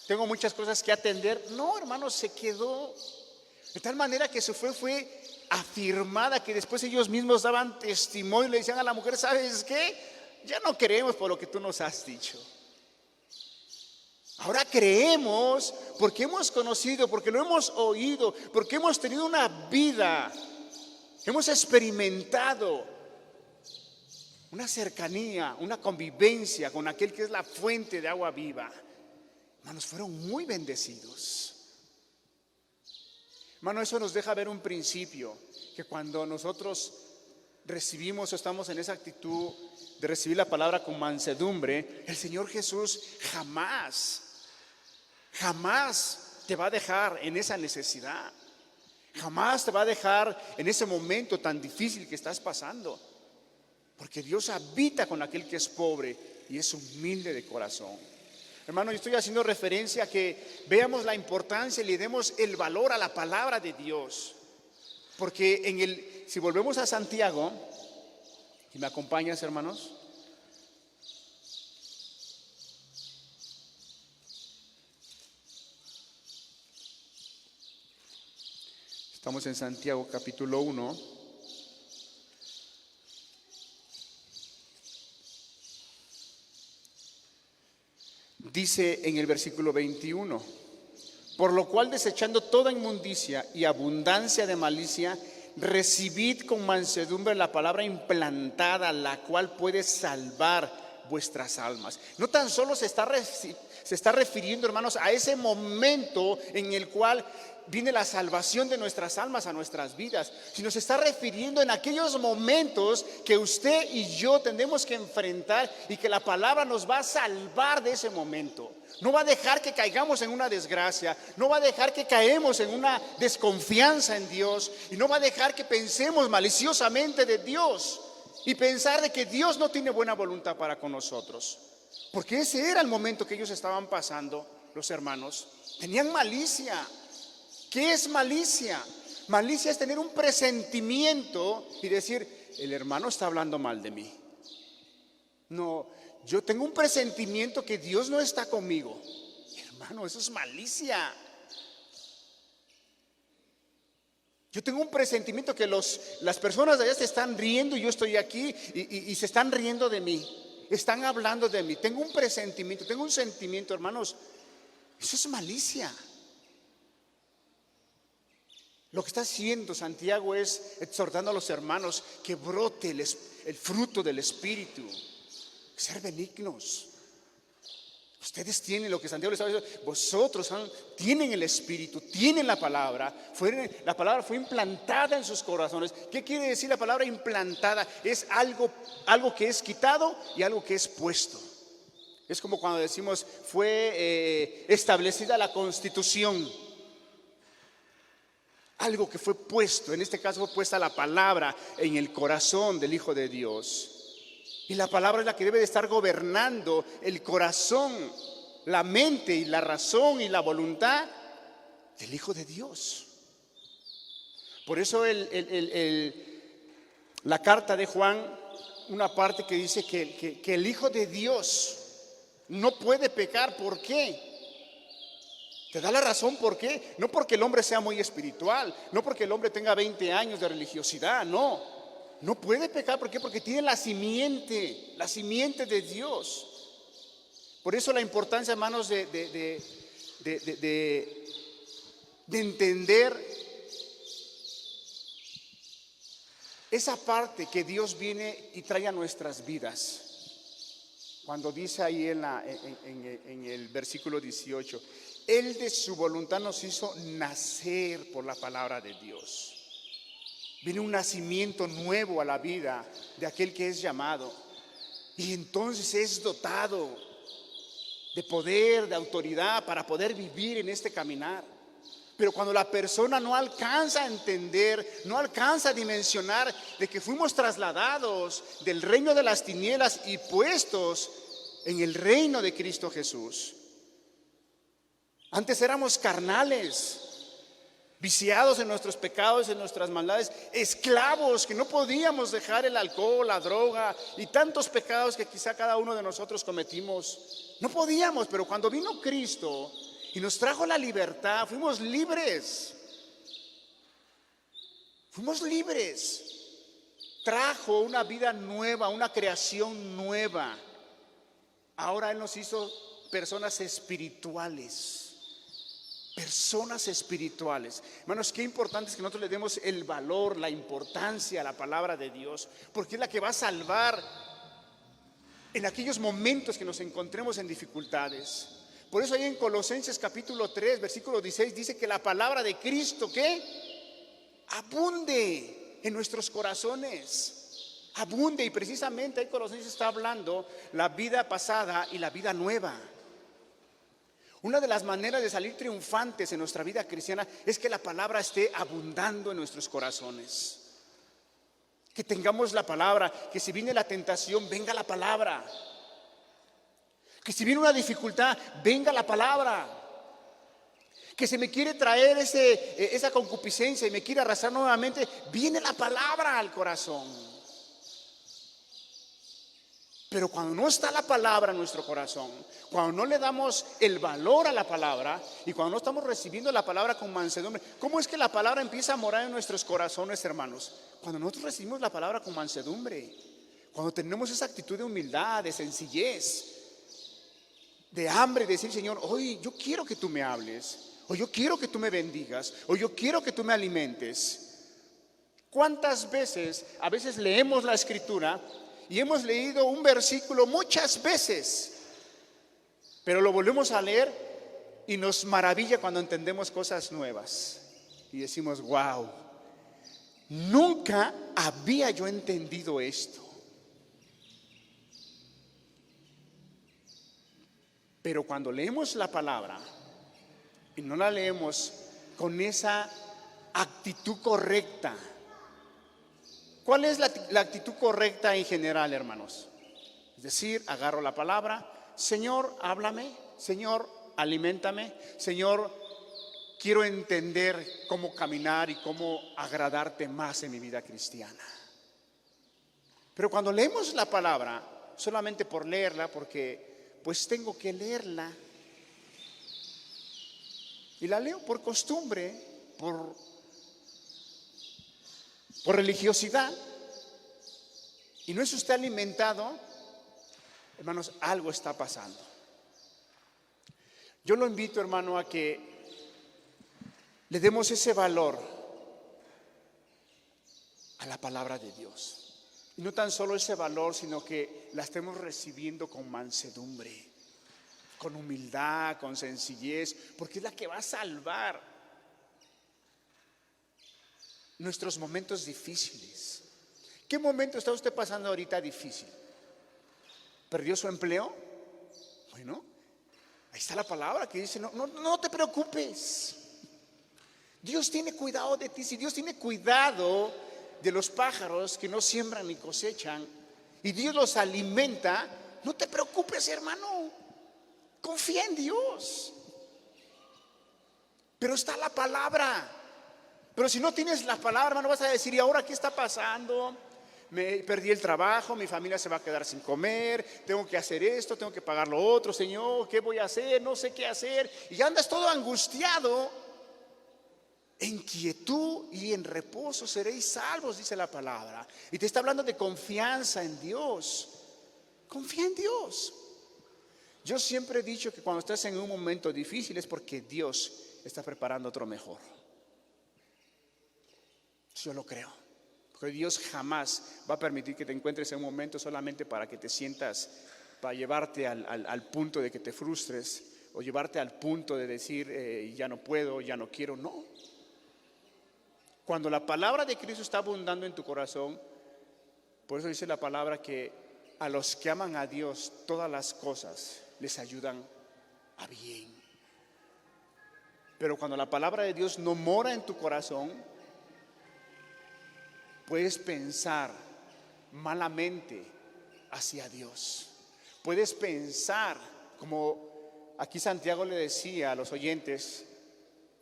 Speaker 1: tengo muchas cosas que atender. No, hermanos, se quedó. De tal manera que su fe fue afirmada, que después ellos mismos daban testimonio y le decían a la mujer: ¿sabes qué? Ya no creemos por lo que tú nos has dicho. Ahora creemos porque hemos conocido, porque lo hemos oído, porque hemos tenido una vida, hemos experimentado una cercanía, una convivencia con aquel que es la fuente de agua viva. Hermanos, fueron muy bendecidos. Hermano, eso nos deja ver un principio, que cuando nosotros recibimos o estamos en esa actitud de recibir la palabra con mansedumbre, el Señor Jesús jamás te va a dejar en esa necesidad. Jamás te va a dejar en ese momento tan difícil que estás pasando. Porque Dios habita con aquel que es pobre y es humilde de corazón. Hermano, yo estoy haciendo referencia a que veamos la importancia y le demos el valor a la palabra de Dios. Porque si volvemos a Santiago, y me acompañas, hermanos. Estamos en Santiago capítulo 1. Dice en el versículo 21: por lo cual, desechando toda inmundicia y abundancia de malicia, recibid con mansedumbre la palabra implantada, la cual puede salvar vuestras almas. No tan solo se está refiriendo, hermanos, a ese momento en el cual viene la salvación de nuestras almas a nuestras vidas, sino se está refiriendo en aquellos momentos que usted y yo tenemos que enfrentar y que la palabra nos va a salvar de ese momento. No va a dejar que caigamos en una desgracia, no va a dejar que caemos en una desconfianza en Dios, y no va a dejar que pensemos maliciosamente de Dios y pensar de que Dios no tiene buena voluntad para con nosotros. Porque ese era el momento que ellos estaban pasando, los hermanos. Tenían malicia. ¿Qué es malicia? Malicia es tener un presentimiento y decir: el hermano está hablando mal de mí. No, yo tengo un presentimiento que Dios no está conmigo. Hermano, eso es malicia. Yo tengo un presentimiento que las personas de allá se están riendo y yo estoy aquí y se están riendo de mí. Están hablando de mí. Tengo un presentimiento, tengo un sentimiento, hermanos. Eso es malicia. Lo que está haciendo Santiago es exhortando a los hermanos que brote el fruto del Espíritu. Ser benignos. Ustedes tienen lo que Santiago les está diciendo. Vosotros tienen el Espíritu, tienen la palabra. La palabra fue implantada en sus corazones. ¿Qué quiere decir la palabra implantada? Es algo que es quitado y algo que es puesto. Es como cuando decimos fue establecida la Constitución. Algo que fue puesto, en este caso fue puesta la palabra en el corazón del Hijo de Dios. Y la palabra es la que debe de estar gobernando el corazón, la mente y la razón y la voluntad del Hijo de Dios. Por eso la carta de Juan, una parte que dice que el Hijo de Dios no puede pecar. ¿Por qué? Te da la razón por qué. No porque el hombre sea muy espiritual, no porque el hombre tenga 20 años de religiosidad, no. No puede pecar. ¿Por qué? Porque tiene la simiente de Dios. Por eso la importancia, hermanos, de entender esa parte que Dios viene y trae a nuestras vidas. Cuando dice ahí en el versículo 18, Él de su voluntad nos hizo nacer por la palabra de Dios. Viene un nacimiento nuevo a la vida de aquel que es llamado. Y entonces es dotado de poder, de autoridad para poder vivir en este caminar. Pero cuando la persona no alcanza a entender, no alcanza a dimensionar de que fuimos trasladados del reino de las tinieblas y puestos en el reino de Cristo Jesús. Antes éramos carnales, viciados en nuestros pecados, en nuestras maldades, esclavos que no podíamos dejar el alcohol, la droga y tantos pecados que quizá cada uno de nosotros cometimos. No podíamos, pero cuando vino Cristo y nos trajo la libertad, fuimos libres. Fuimos libres. Trajo una vida nueva, una creación nueva. Ahora Él nos hizo personas espirituales. Personas espirituales. Hermanos, qué importante es que nosotros le demos el valor, la importancia a la palabra de Dios, porque es la que va a salvar en aquellos momentos que nos encontremos en dificultades. Por eso ahí en Colosenses capítulo 3, versículo 16 dice que la palabra de Cristo, ¿qué? Abunde en nuestros corazones. Abunde, y precisamente ahí Colosenses está hablando la vida pasada y la vida nueva. Una de las maneras de salir triunfantes en nuestra vida cristiana es que la palabra esté abundando en nuestros corazones. Que tengamos la palabra, que si viene la tentación, venga la palabra. Que si viene una dificultad, venga la palabra. Que si me quiere traer esa concupiscencia y me quiere arrastrar nuevamente, viene la palabra al corazón. Pero cuando no está la palabra en nuestro corazón, cuando no le damos el valor a la palabra y cuando no estamos recibiendo la palabra con mansedumbre, ¿cómo es que la palabra empieza a morar en nuestros corazones, hermanos? Cuando nosotros recibimos la palabra con mansedumbre, cuando tenemos esa actitud de humildad, de sencillez, de hambre, de decir, Señor, hoy yo quiero que tú me hables, o yo quiero que tú me bendigas, o yo quiero que tú me alimentes. ¿Cuántas veces, a veces leemos la escritura y hemos leído un versículo muchas veces, pero lo volvemos a leer y nos maravilla cuando entendemos cosas nuevas y decimos, wow, nunca había yo entendido esto? Pero cuando leemos la palabra y no la leemos con esa actitud correcta, ¿cuál es la actitud correcta en general, hermanos? Es decir, agarro la palabra, Señor, háblame, Señor, aliméntame, Señor, quiero entender cómo caminar y cómo agradarte más en mi vida cristiana. Pero cuando leemos la palabra, solamente por leerla, porque pues tengo que leerla, y la leo por costumbre, por religiosidad, y no es usted alimentado, hermanos, algo está pasando. Yo lo invito, hermano, a que le demos ese valor a la palabra de Dios. Y no tan solo ese valor, sino que la estemos recibiendo con mansedumbre, con humildad, con sencillez, porque es la que va a salvar nuestros momentos difíciles. ¿Qué momento está usted pasando ahorita difícil? ¿Perdió su empleo? Bueno, ahí está la palabra que dice, no te preocupes. Dios tiene cuidado de ti. Si Dios tiene cuidado de los pájaros que no siembran ni cosechan y Dios los alimenta, no te preocupes, hermano. Confía en Dios. Pero está la palabra. Pero si no tienes la palabra, hermano, vas a decir, ¿y ahora qué está pasando? Me perdí el trabajo, mi familia se va a quedar sin comer, tengo que hacer esto, tengo que pagar lo otro, Señor, ¿qué voy a hacer? No sé qué hacer. Y ya andas todo angustiado. En quietud y en reposo seréis salvos, dice la palabra. Y te está hablando de confianza en Dios. Confía en Dios. Yo siempre he dicho que cuando estás en un momento difícil es porque Dios está preparando otro mejor. Yo lo creo. Porque Dios jamás va a permitir que te encuentres en un momento solamente para que te sientas para llevarte al punto de que te frustres o llevarte al punto de decir ya no puedo, ya no quiero. No. Cuando la palabra de Cristo está abundando en tu corazón, por eso dice la palabra que a los que aman a Dios todas las cosas les ayudan a bien. Pero cuando la palabra de Dios no mora en tu corazón, puedes pensar malamente hacia Dios. Puedes pensar, como aquí Santiago le decía a los oyentes,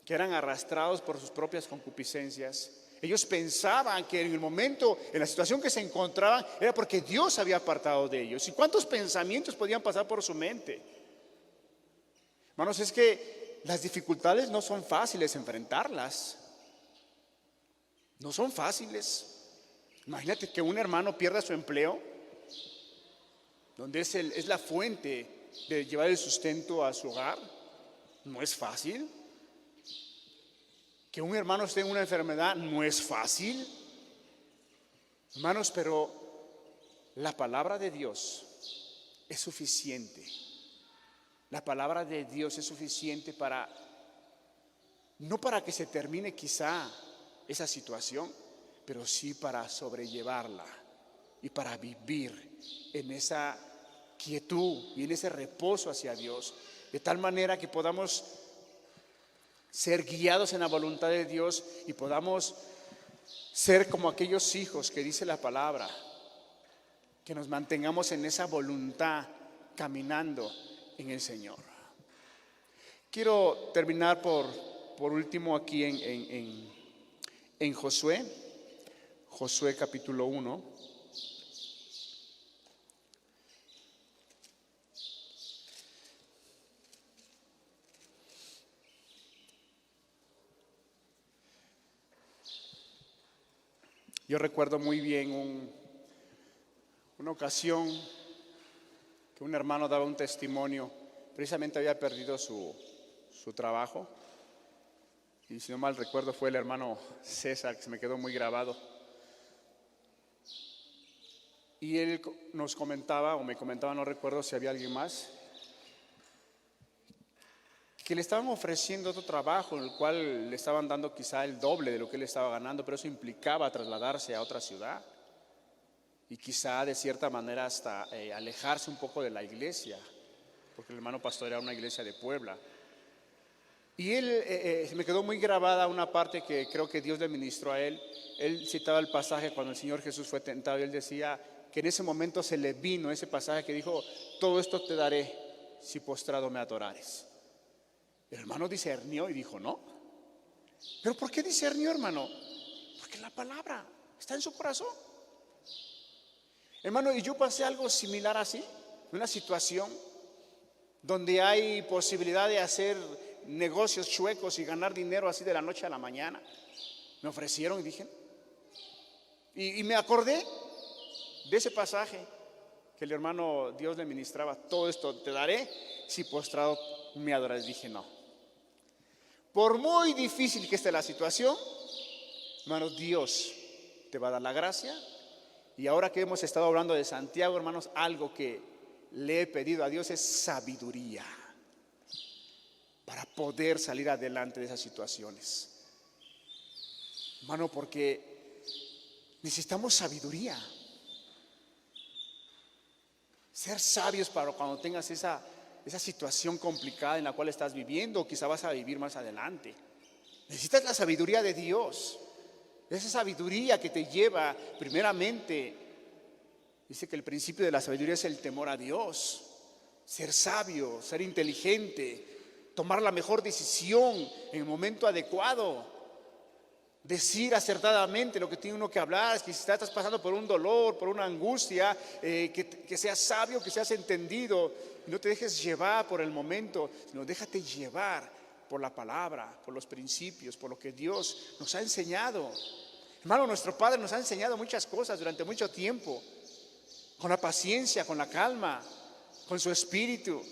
Speaker 1: que eran arrastrados por sus propias concupiscencias. Ellos pensaban que en el momento, en la situación que se encontraban, era porque Dios había apartado de ellos. ¿Y cuántos pensamientos podían pasar por su mente? Hermanos, es que las dificultades no son fáciles enfrentarlas. No son fáciles. Imagínate que un hermano pierda su empleo, donde es la fuente de llevar el sustento a su hogar. No es fácil. Que un hermano esté en una enfermedad no es fácil. Hermanos, pero la palabra de Dios es suficiente. La palabra de Dios es suficiente no para que se termine quizá esa situación, pero sí para sobrellevarla y para vivir en esa quietud y en ese reposo hacia Dios, de tal manera que podamos ser guiados en la voluntad de Dios y podamos ser como aquellos hijos que dice la palabra, que nos mantengamos en esa voluntad caminando en el Señor. Quiero terminar por último aquí en Josué capítulo 1. Yo recuerdo muy bien una ocasión que un hermano daba un testimonio. Precisamente había perdido su trabajo, y si no mal recuerdo fue el hermano César, que se me quedó muy grabado. Y él nos comentaba, o me comentaba, no recuerdo si había alguien más, que le estaban ofreciendo otro trabajo en el cual le estaban dando quizá el doble de lo que él estaba ganando, pero eso implicaba trasladarse a otra ciudad y quizá de cierta manera hasta alejarse un poco de la iglesia, porque el hermano pastor era una iglesia de Puebla. Y él, se me quedó muy grabada una parte que creo que Dios le ministró a él. Él citaba el pasaje cuando el Señor Jesús fue tentado, y él decía que en ese momento se le vino ese pasaje que dijo: todo esto te daré si postrado me adorares. El hermano discernió y dijo: no. ¿Pero por qué discernió, hermano? Porque la palabra está en su corazón. Hermano, y yo pasé algo similar así, una situación donde hay posibilidad de hacer negocios chuecos y ganar dinero así de la noche a la mañana. Me ofrecieron y dije, y me acordé de ese pasaje que el hermano Dios le ministraba: todo esto te daré si postrado me adoras. Dije, no. Por muy difícil que esté la situación, hermanos, Dios te va a dar la gracia. Y ahora que hemos estado hablando de Santiago, hermanos, algo que le he pedido a Dios es sabiduría para poder salir adelante de esas situaciones. Hermano, porque necesitamos sabiduría. Ser sabios para cuando tengas esa situación complicada en la cual estás viviendo, o quizá vas a vivir más adelante. Necesitas la sabiduría de Dios. Esa sabiduría que te lleva primeramente, dice que el principio de la sabiduría es el temor a Dios. Ser sabio, ser inteligente, tomar la mejor decisión en el momento adecuado, decir acertadamente lo que tiene uno que hablar. Que si estás pasando por un dolor, por una angustia, que seas sabio, que seas entendido, y no te dejes llevar por el momento, sino déjate llevar por la palabra, por los principios, por lo que Dios nos ha enseñado. Hermano, nuestro Padre nos ha enseñado muchas cosas durante mucho tiempo, con la paciencia, con la calma, con su espíritu.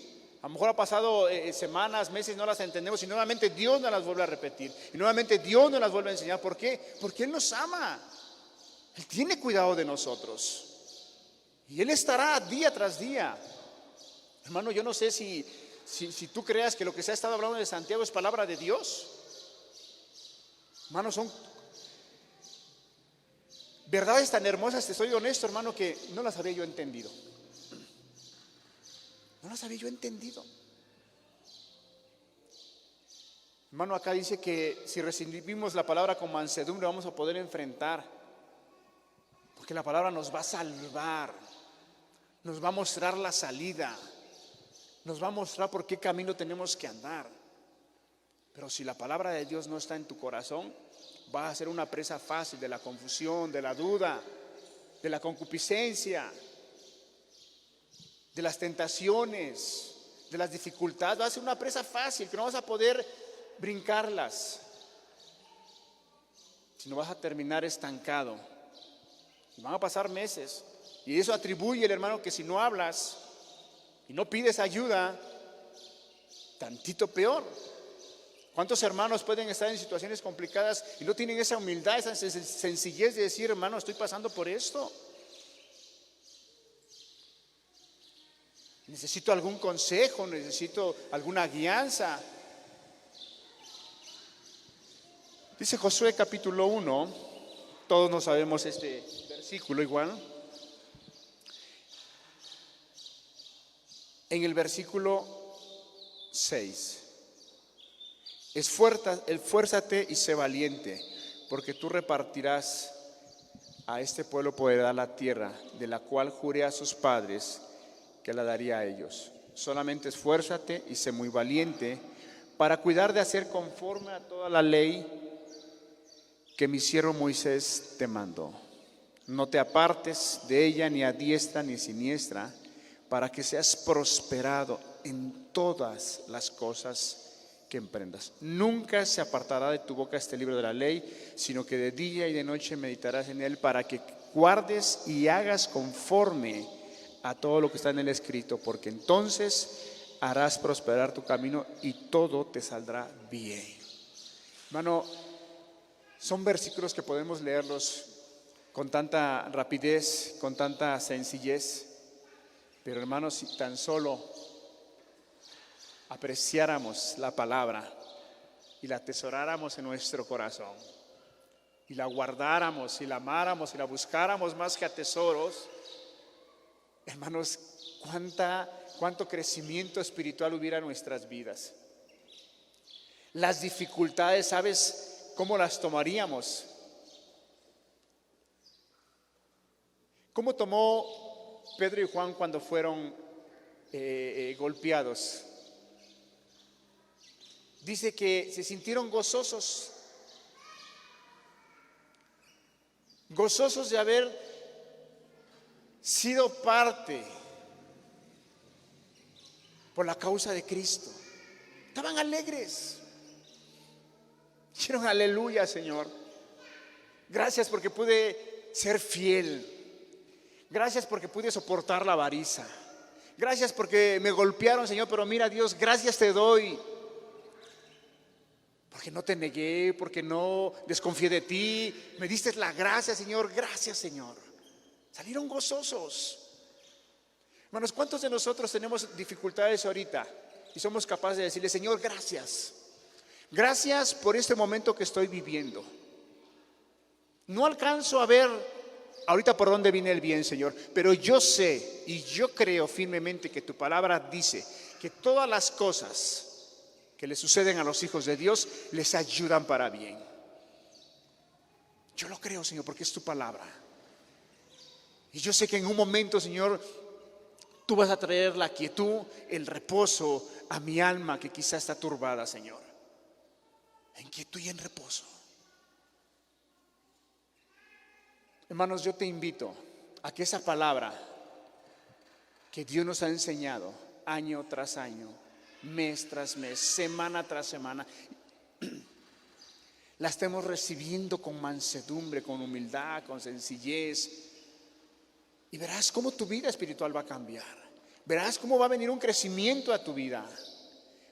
Speaker 1: A lo mejor ha pasado semanas, meses, no las entendemos, y nuevamente Dios nos las vuelve a repetir, y nuevamente Dios nos las vuelve a enseñar. ¿Por qué? Porque Él nos ama. Él tiene cuidado de nosotros, y Él estará día tras día Hermano, yo no sé si tú creas que lo que se ha estado hablando de Santiago es palabra de Dios. Hermano, son verdades tan hermosas, te soy honesto, hermano, que no las había yo entendido. No las había yo entendido. Hermano, acá dice que si recibimos la palabra con mansedumbre vamos a poder enfrentar, porque la palabra nos va a salvar, nos va a mostrar la salida, nos va a mostrar por qué camino tenemos que andar. Pero si la palabra de Dios no está en tu corazón, vas a ser una presa fácil de la confusión, de la duda, de la concupiscencia, de las tentaciones, de las dificultades. Vas a ser una presa fácil que no vas a poder brincarlas, sino vas a terminar estancado. Y van a pasar meses, y eso atribuye el hermano que si no hablas y no pides ayuda, tantito peor. ¿Cuántos hermanos pueden estar en situaciones complicadas y no tienen esa humildad, esa sencillez de decir, hermano, estoy pasando por esto? Necesito algún consejo, necesito alguna guianza. Dice Josué capítulo 1, todos nos sabemos este versículo igual. En el versículo 6. Esfuérzate y sé valiente, porque tú repartirás a este pueblo por heredad la tierra, de la cual juré a sus padres que la daría a ellos. Solamente esfuérzate y sé muy valiente para cuidar de hacer conforme a toda la ley que mi siervo Moisés te mandó. No te apartes de ella ni a diestra ni siniestra, para que seas prosperado en todas las cosas que emprendas. Nunca se apartará de tu boca este libro de la ley, sino que de día y de noche meditarás en él, para que guardes y hagas conforme a todo lo que está en el escrito, porque entonces harás prosperar tu camino y todo te saldrá bien. Hermano, son versículos que podemos leerlos con tanta rapidez, con tanta sencillez, pero hermanos, si tan solo apreciáramos la palabra y la atesoráramos en nuestro corazón y la guardáramos y la amáramos y la buscáramos más que a tesoros, hermanos, cuánto crecimiento espiritual hubiera en nuestras vidas. Las dificultades, ¿sabes cómo las tomaríamos? ¿Cómo tomó Pedro y Juan cuando fueron golpeados? Dice que se sintieron gozosos de haber sido parte por la causa de Cristo. Estaban alegres. Dijeron aleluya, Señor. Gracias porque pude ser fiel. Gracias porque pude soportar la avaricia. Gracias porque me golpearon, Señor, pero mira, Dios, gracias te doy. Porque no te negué, porque no desconfié de ti. Me diste la gracia, Señor. Gracias, Señor. Salieron gozosos. Hermanos, ¿cuántos de nosotros tenemos dificultades ahorita y somos capaces de decirle, Señor, gracias? Gracias por este momento que estoy viviendo. No alcanzo a ver ahorita por dónde viene el bien, Señor, pero yo sé y yo creo firmemente que tu palabra dice que todas las cosas que le suceden a los hijos de Dios les ayudan para bien. Yo lo creo, Señor, porque es tu palabra. Y yo sé que en un momento, Señor, tú vas a traer la quietud, el reposo a mi alma que quizá está turbada, Señor. En quietud y en reposo. Hermanos, yo te invito a que esa palabra que Dios nos ha enseñado año tras año, mes tras mes, semana tras semana, la estemos recibiendo con mansedumbre, con humildad, con sencillez. Y verás cómo tu vida espiritual va a cambiar. Verás cómo va a venir un crecimiento a tu vida.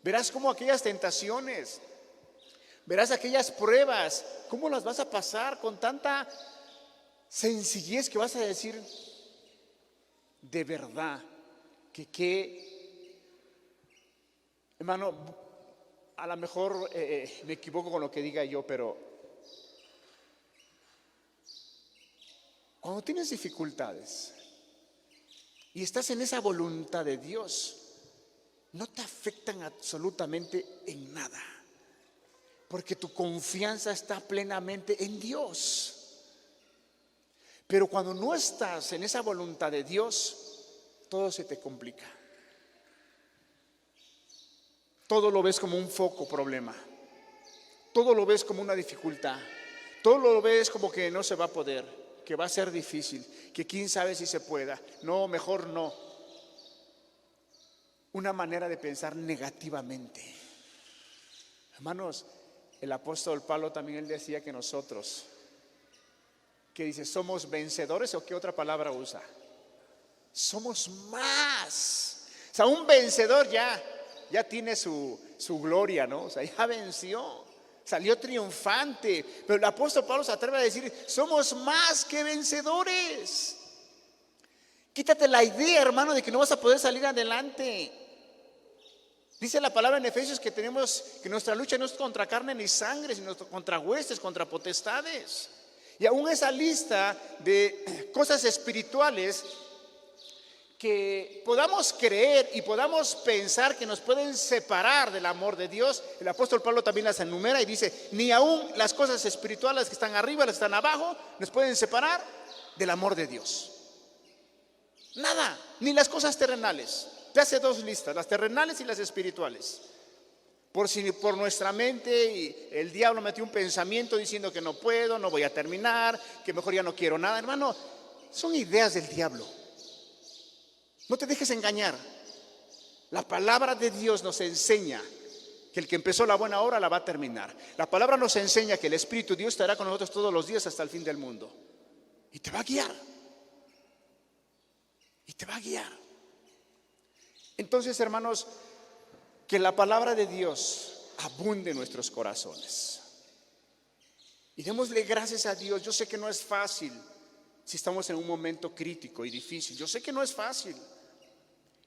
Speaker 1: Verás cómo aquellas tentaciones, verás aquellas pruebas, cómo las vas a pasar con tanta sencillez que vas a decir, de verdad, que qué Hermano, a lo mejor me equivoco con lo que diga yo, pero cuando tienes dificultades y estás en esa voluntad de Dios, no te afectan absolutamente en nada, porque tu confianza está plenamente en Dios. Pero cuando no estás en esa voluntad de Dios, todo se te complica. Todo lo ves como un foco problema. Todo lo ves como una dificultad. Todo lo ves como que no se va a poder, que va a ser difícil, que quién sabe si se pueda. No, mejor no. Una manera de pensar negativamente. Hermanos, el apóstol Pablo también él decía que nosotros, que dice, ¿somos vencedores o qué otra palabra usa? Somos más. O sea, un vencedor ya tiene su gloria, ¿no? O sea, ya venció, salió triunfante. Pero el apóstol Pablo se atreve a decir, somos más que vencedores. Quítate la idea, hermano, de que no vas a poder salir adelante. Dice la palabra en Efesios que nuestra lucha no es contra carne ni sangre, sino contra huestes, contra potestades. Y aún esa lista de cosas espirituales que podamos creer y podamos pensar que nos pueden separar del amor de Dios, el apóstol Pablo también las enumera y dice, ni aún las cosas espirituales que están arriba, las que están abajo, nos pueden separar del amor de Dios. Nada, ni las cosas terrenales. Te hace dos listas, las terrenales y las espirituales. Por nuestra mente y el diablo metió un pensamiento diciendo que no puedo, no voy a terminar, que mejor ya no quiero nada. Hermano, son ideas del diablo. No te dejes engañar. La palabra de Dios nos enseña que el que empezó la buena obra la va a terminar. La palabra nos enseña que el Espíritu de Dios estará con nosotros todos los días hasta el fin del mundo. Y te va a guiar. Y te va a guiar. Entonces, hermanos, que la palabra de Dios abunde en nuestros corazones. Y démosle gracias a Dios. Yo sé que no es fácil si estamos en un momento crítico y difícil. Yo sé que no es fácil.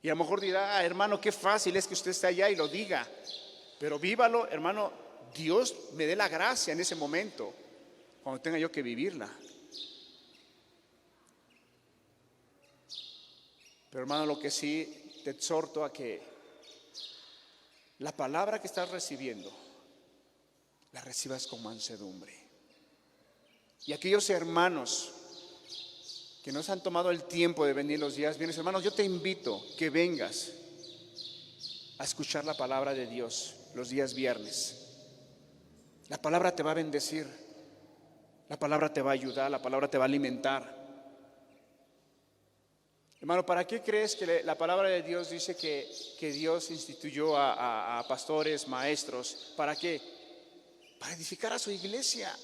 Speaker 1: Y a lo mejor dirá, hermano, qué fácil es que usted esté allá y lo diga. Pero vívalo, hermano, Dios me dé la gracia en ese momento, cuando tenga yo que vivirla. Pero hermano, lo que sí te exhorto a que la palabra que estás recibiendo, la recibas con mansedumbre. Y aquellos hermanos que no se han tomado el tiempo de venir los días viernes, hermanos, yo te invito que vengas a escuchar la palabra de Dios los días viernes. La palabra te va a bendecir, la palabra te va a ayudar, la palabra te va a alimentar. Hermano, ¿para qué crees que la palabra de Dios dice que Dios instituyó a pastores, maestros? ¿Para qué? Para edificar a su iglesia.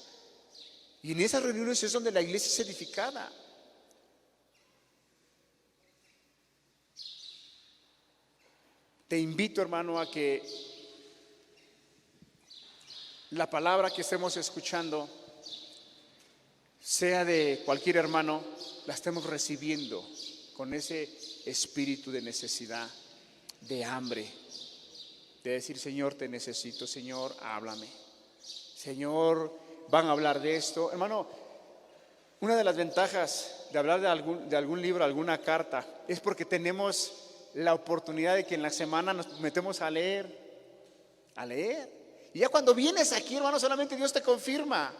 Speaker 1: Y en esas reuniones es donde la iglesia es edificada. Te invito, hermano, a que la palabra que estemos escuchando, sea de cualquier hermano, la estemos recibiendo con ese espíritu de necesidad, de hambre, de decir, Señor, te necesito, Señor, háblame. Señor, van a hablar de esto. Hermano, una de las ventajas de hablar de algún libro, alguna carta, es porque tenemos la oportunidad de que en la semana nos metemos a leer. Y ya cuando vienes aquí, hermano, solamente Dios te confirma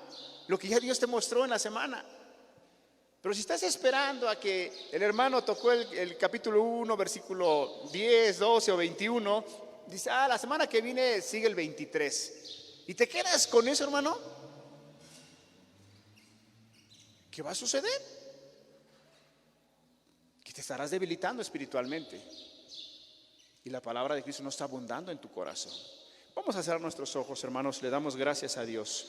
Speaker 1: lo que ya Dios te mostró en la semana. Pero si estás esperando a que el hermano tocó el capítulo 1, versículo 10, 12 o 21, dice, la semana que viene sigue el 23. Y te quedas con eso, hermano, ¿qué va a suceder? Que te estarás debilitando espiritualmente. Y la palabra de Cristo no está abundando en tu corazón. Vamos a cerrar nuestros ojos, hermanos, le damos gracias a Dios.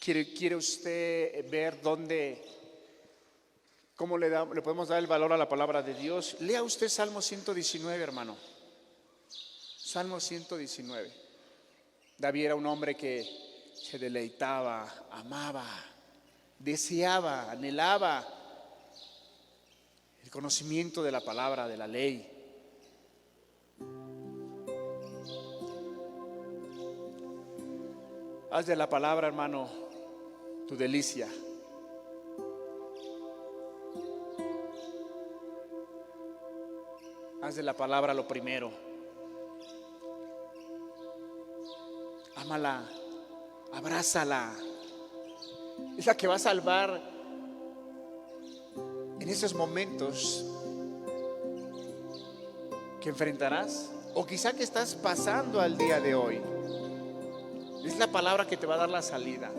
Speaker 1: ¿Quiere usted ver cómo le podemos dar el valor a la palabra de Dios? Lea usted Salmo 119, hermano. Salmo 119. David era un hombre que se deleitaba, amaba, deseaba, anhelaba el conocimiento de la palabra, de la ley. Haz de la palabra, hermano, tu delicia. Haz de la palabra lo primero. Ámala, abrázala. Es la que va a salvar en esos momentos que enfrentarás, o quizá que estás pasando al día de hoy. Es la palabra que te va a dar la salida.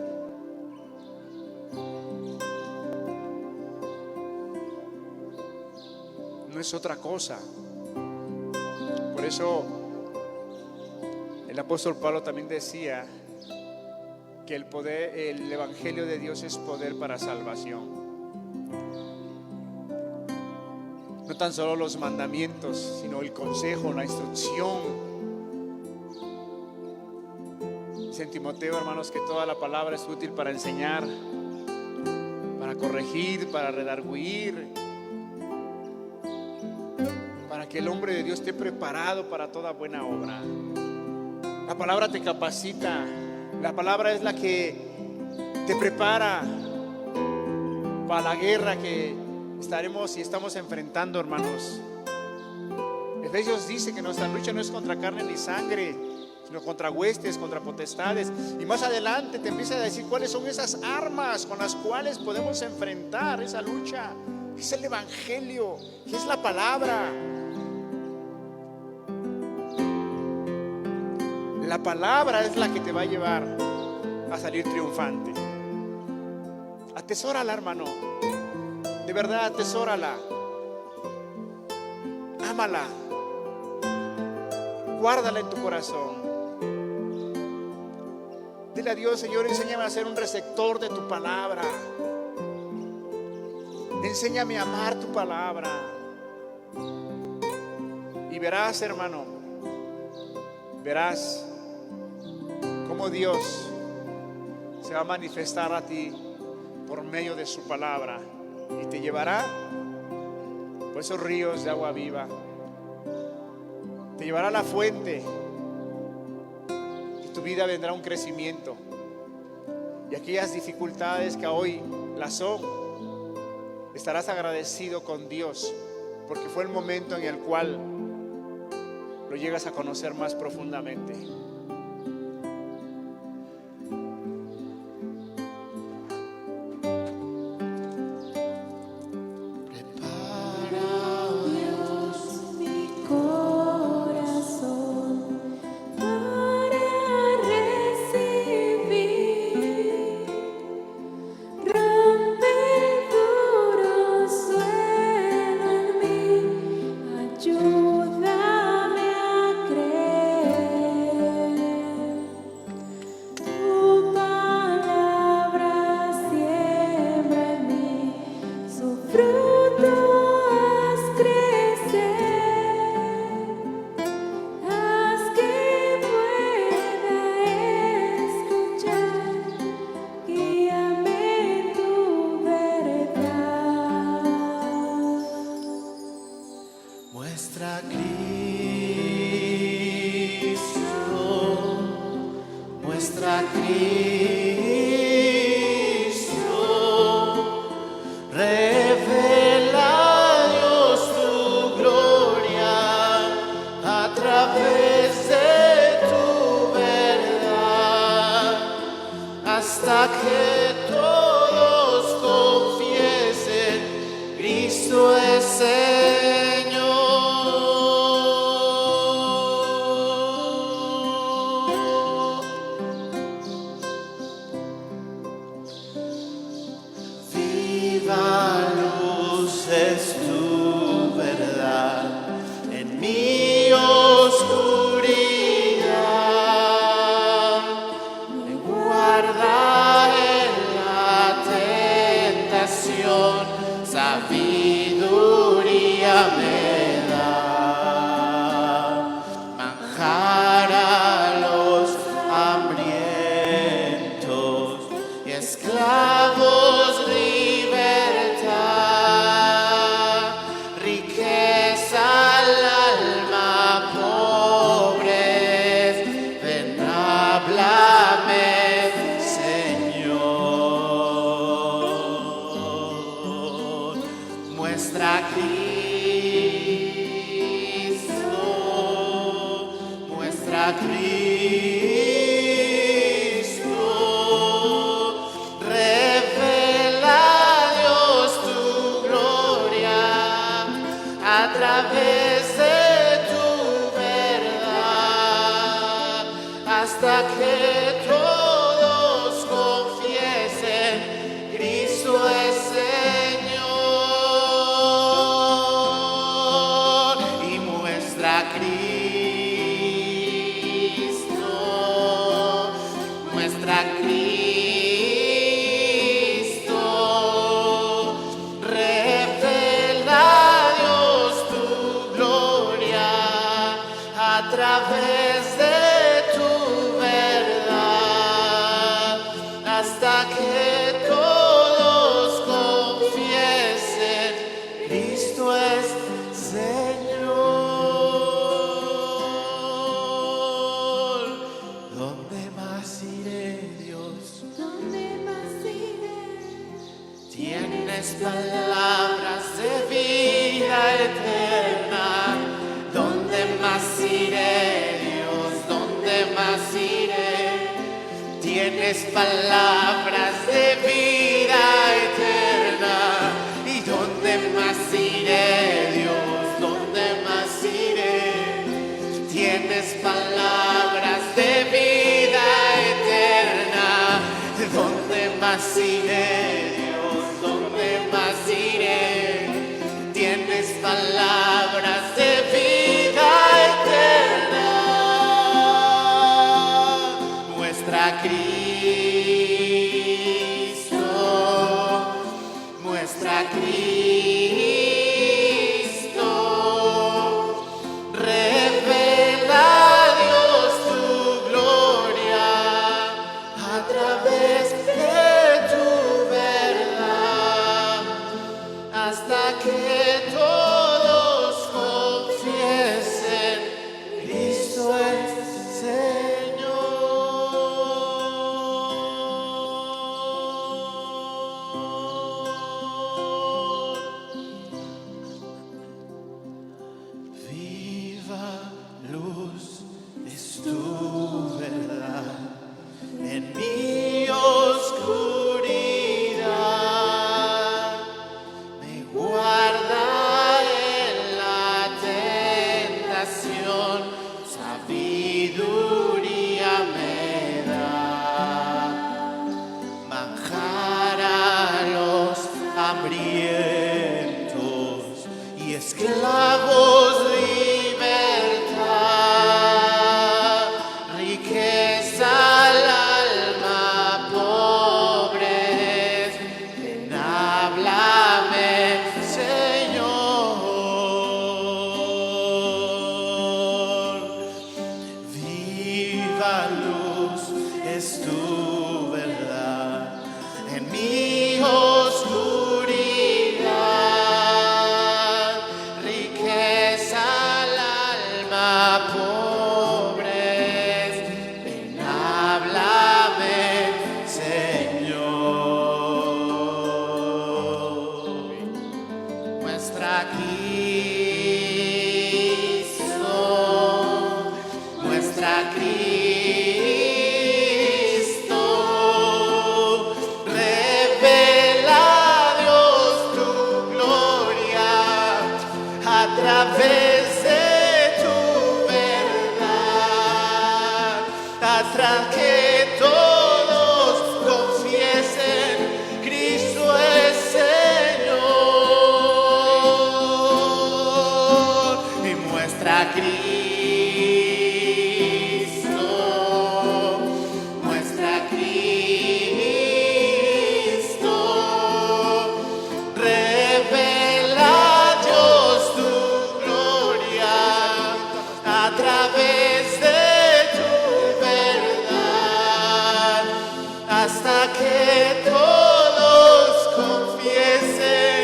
Speaker 1: No es otra cosa. Por eso el apóstol Pablo también decía que el poder, el evangelio de Dios es poder para salvación. No tan solo los mandamientos, sino el consejo, la instrucción. Dice en Timoteo, hermanos, que toda la palabra es útil para enseñar, para corregir, para redarguir, para que el hombre de Dios esté preparado para toda buena obra. La palabra te capacita. La palabra es la que te prepara para la guerra que estaremos y estamos enfrentando, hermanos. Efesios dice que nuestra lucha no es contra carne ni sangre, sino contra huestes, contra potestades. Y más adelante te empieza a decir cuáles son esas armas con las cuales podemos enfrentar esa lucha. Es el evangelio, que es la palabra. La palabra es la que te va a llevar a salir triunfante. Atesórala, hermano. De verdad, atesórala. Ámala. Guárdala en tu corazón. Dile a Dios: Señor, enséñame a ser un receptor de tu palabra. Enséñame a amar tu palabra. Y verás, hermano, verás cómo Dios se va a manifestar a ti por medio de su palabra y te llevará por esos ríos de agua viva. Te llevará a la fuente y tu vida vendrá un crecimiento. Y aquellas dificultades que hoy las son, estarás agradecido con Dios porque fue el momento en el cual lo llegas a conocer más profundamente.
Speaker 2: Muestra Cristo, revela Dios tu gloria a través de tu verdad, hasta que todos confiesen: Cristo es Señor. Viva luz es tu verdad en mi oscuridad, me guarda muestra Cristo, revela Dios tu gloria a través de tu verdad, hasta que todos confiesen Cristo es Señor, y muestra Cristo, muestra Cristo, revela Dios tu gloria a través de tu verdad, hasta que todos confiesen Cristo es Señor. ¿Dónde más iré, Dios?
Speaker 3: ¿Dónde más iré?
Speaker 2: Tienes palabras de vida eterna. ¿Dónde más iré, Dios? ¿Dónde más iré? Tienes palabras de vida eterna. ¿Y dónde más iré, Dios? ¿Dónde más iré? Tienes palabras de vida eterna. ¿Dónde más iré, Dios? ¿Dónde más iré? Tienes palabras de vida eterna. Muestra Cristo, muestra Cristo, revela Dios tu gloria a través de tu verdad, hasta que todos confiesen Cristo es Señor. Viva luz es tu verdad en mi oscuridad, me guarda en la tentación, sabiduría me da, manjar a los hambrientos y esclavos libertad, riqueza al alma, pobres, ven, háblame, Señor. Viva luz es tu verdad en mi oscuridad, riqueza al alma, pobres, ven, háblame, Señor. Muestra Cristo, muestra Cristo, revela Dios tu gloria a través de tu verdad, hasta que todos confiesen Cristo es Señor, y muestra Cristo, muestra Cristo, revela Dios tu gloria a través de tu verdad, hasta que todos confiesen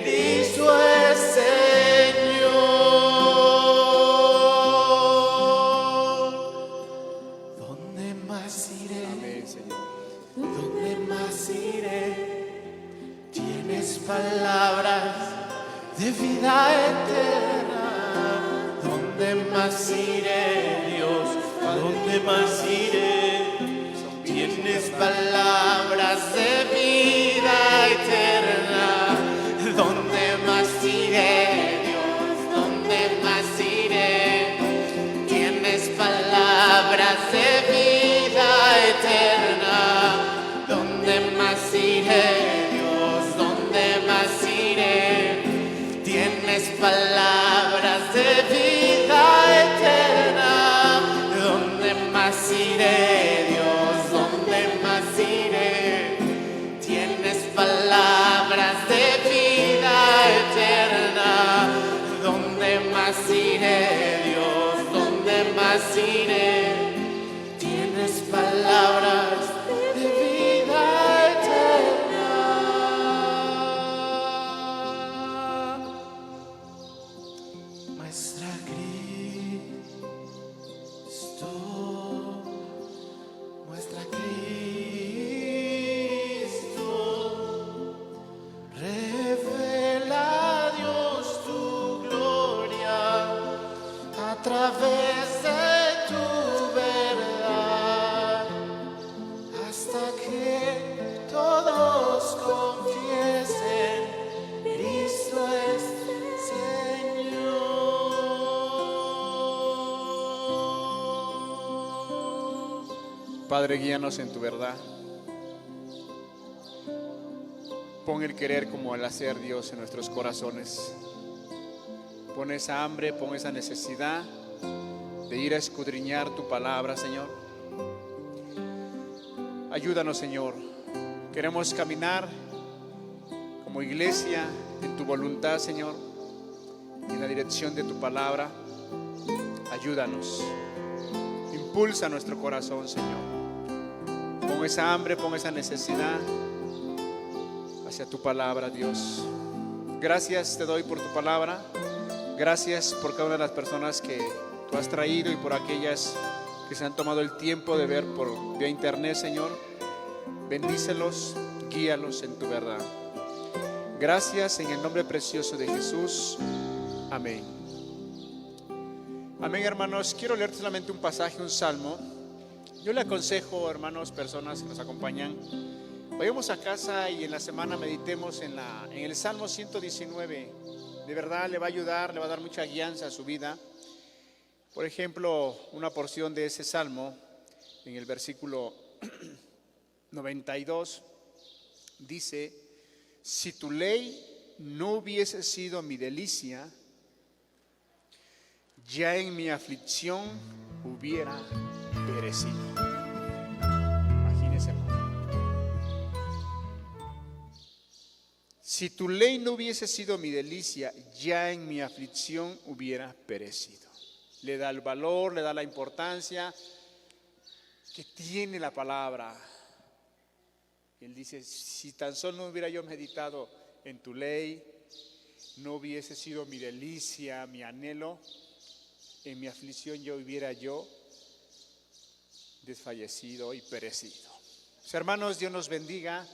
Speaker 2: Cristo es Señor. ¿Dónde más iré?
Speaker 1: Amén, Señor.
Speaker 2: ¿Dónde más iré? Tienes palabras de vida eterna. ¿Dónde más iré, Dios? ¿dónde más iré? Tienes palabras de vida eterna. ¿Dónde más iré, Dios? ¿Dónde más iré? Tienes palabras de vida eterna. ¿Dónde más iré, Dios? ¿Dónde más iré? Tienes palabras de vida eterna. ¿Dónde más iré, Dios? ¿Dónde más iré? Tienes palabras de vida eterna. ¿Dónde más iré, Dios? ¿Dónde más iré? Tienes palabras de vida eterna. Muestra Cristo, muestra Cristo, revela a Dios tu gloria a través de tu verdad, hasta que todos confiesen Cristo es Señor.
Speaker 1: Padre, guíanos en tu verdad. Pon el querer como el hacer, Dios, en nuestros corazones. Pon esa hambre, pon esa necesidad de ir a escudriñar tu palabra, Señor. Ayúdanos, Señor. Queremos caminar como iglesia en tu voluntad, Señor, en la dirección de tu palabra. Ayúdanos. Impulsa nuestro corazón, Señor. Pon esa hambre, pon esa necesidad hacia tu palabra, Dios. Gracias te doy por tu palabra. Gracias por cada una de las personas que tú has traído y por aquellas que se han tomado el tiempo de ver por vía internet, Señor. Bendícelos, guíalos en tu verdad. Gracias en el nombre precioso de Jesús. Amén. Amén, hermanos. Quiero leer solamente un pasaje, un salmo. Yo le aconsejo, hermanos, personas que nos acompañan, vayamos a casa y en la semana meditemos en el Salmo 119. De verdad le va a ayudar, le va a dar mucha guianza a su vida. Por ejemplo, una porción de ese salmo, en el versículo 92, dice: si tu ley no hubiese sido mi delicia, ya en mi aflicción hubiera perecido. Imagínese, hermano. Si tu ley no hubiese sido mi delicia, ya en mi aflicción hubiera perecido. Le da el valor, le da la importancia que tiene la palabra. Él dice: si tan solo no hubiera yo meditado en tu ley, no hubiese sido mi delicia, mi anhelo, en mi aflicción yo hubiera yo desfallecido y perecido. Hermanos, Dios nos bendiga.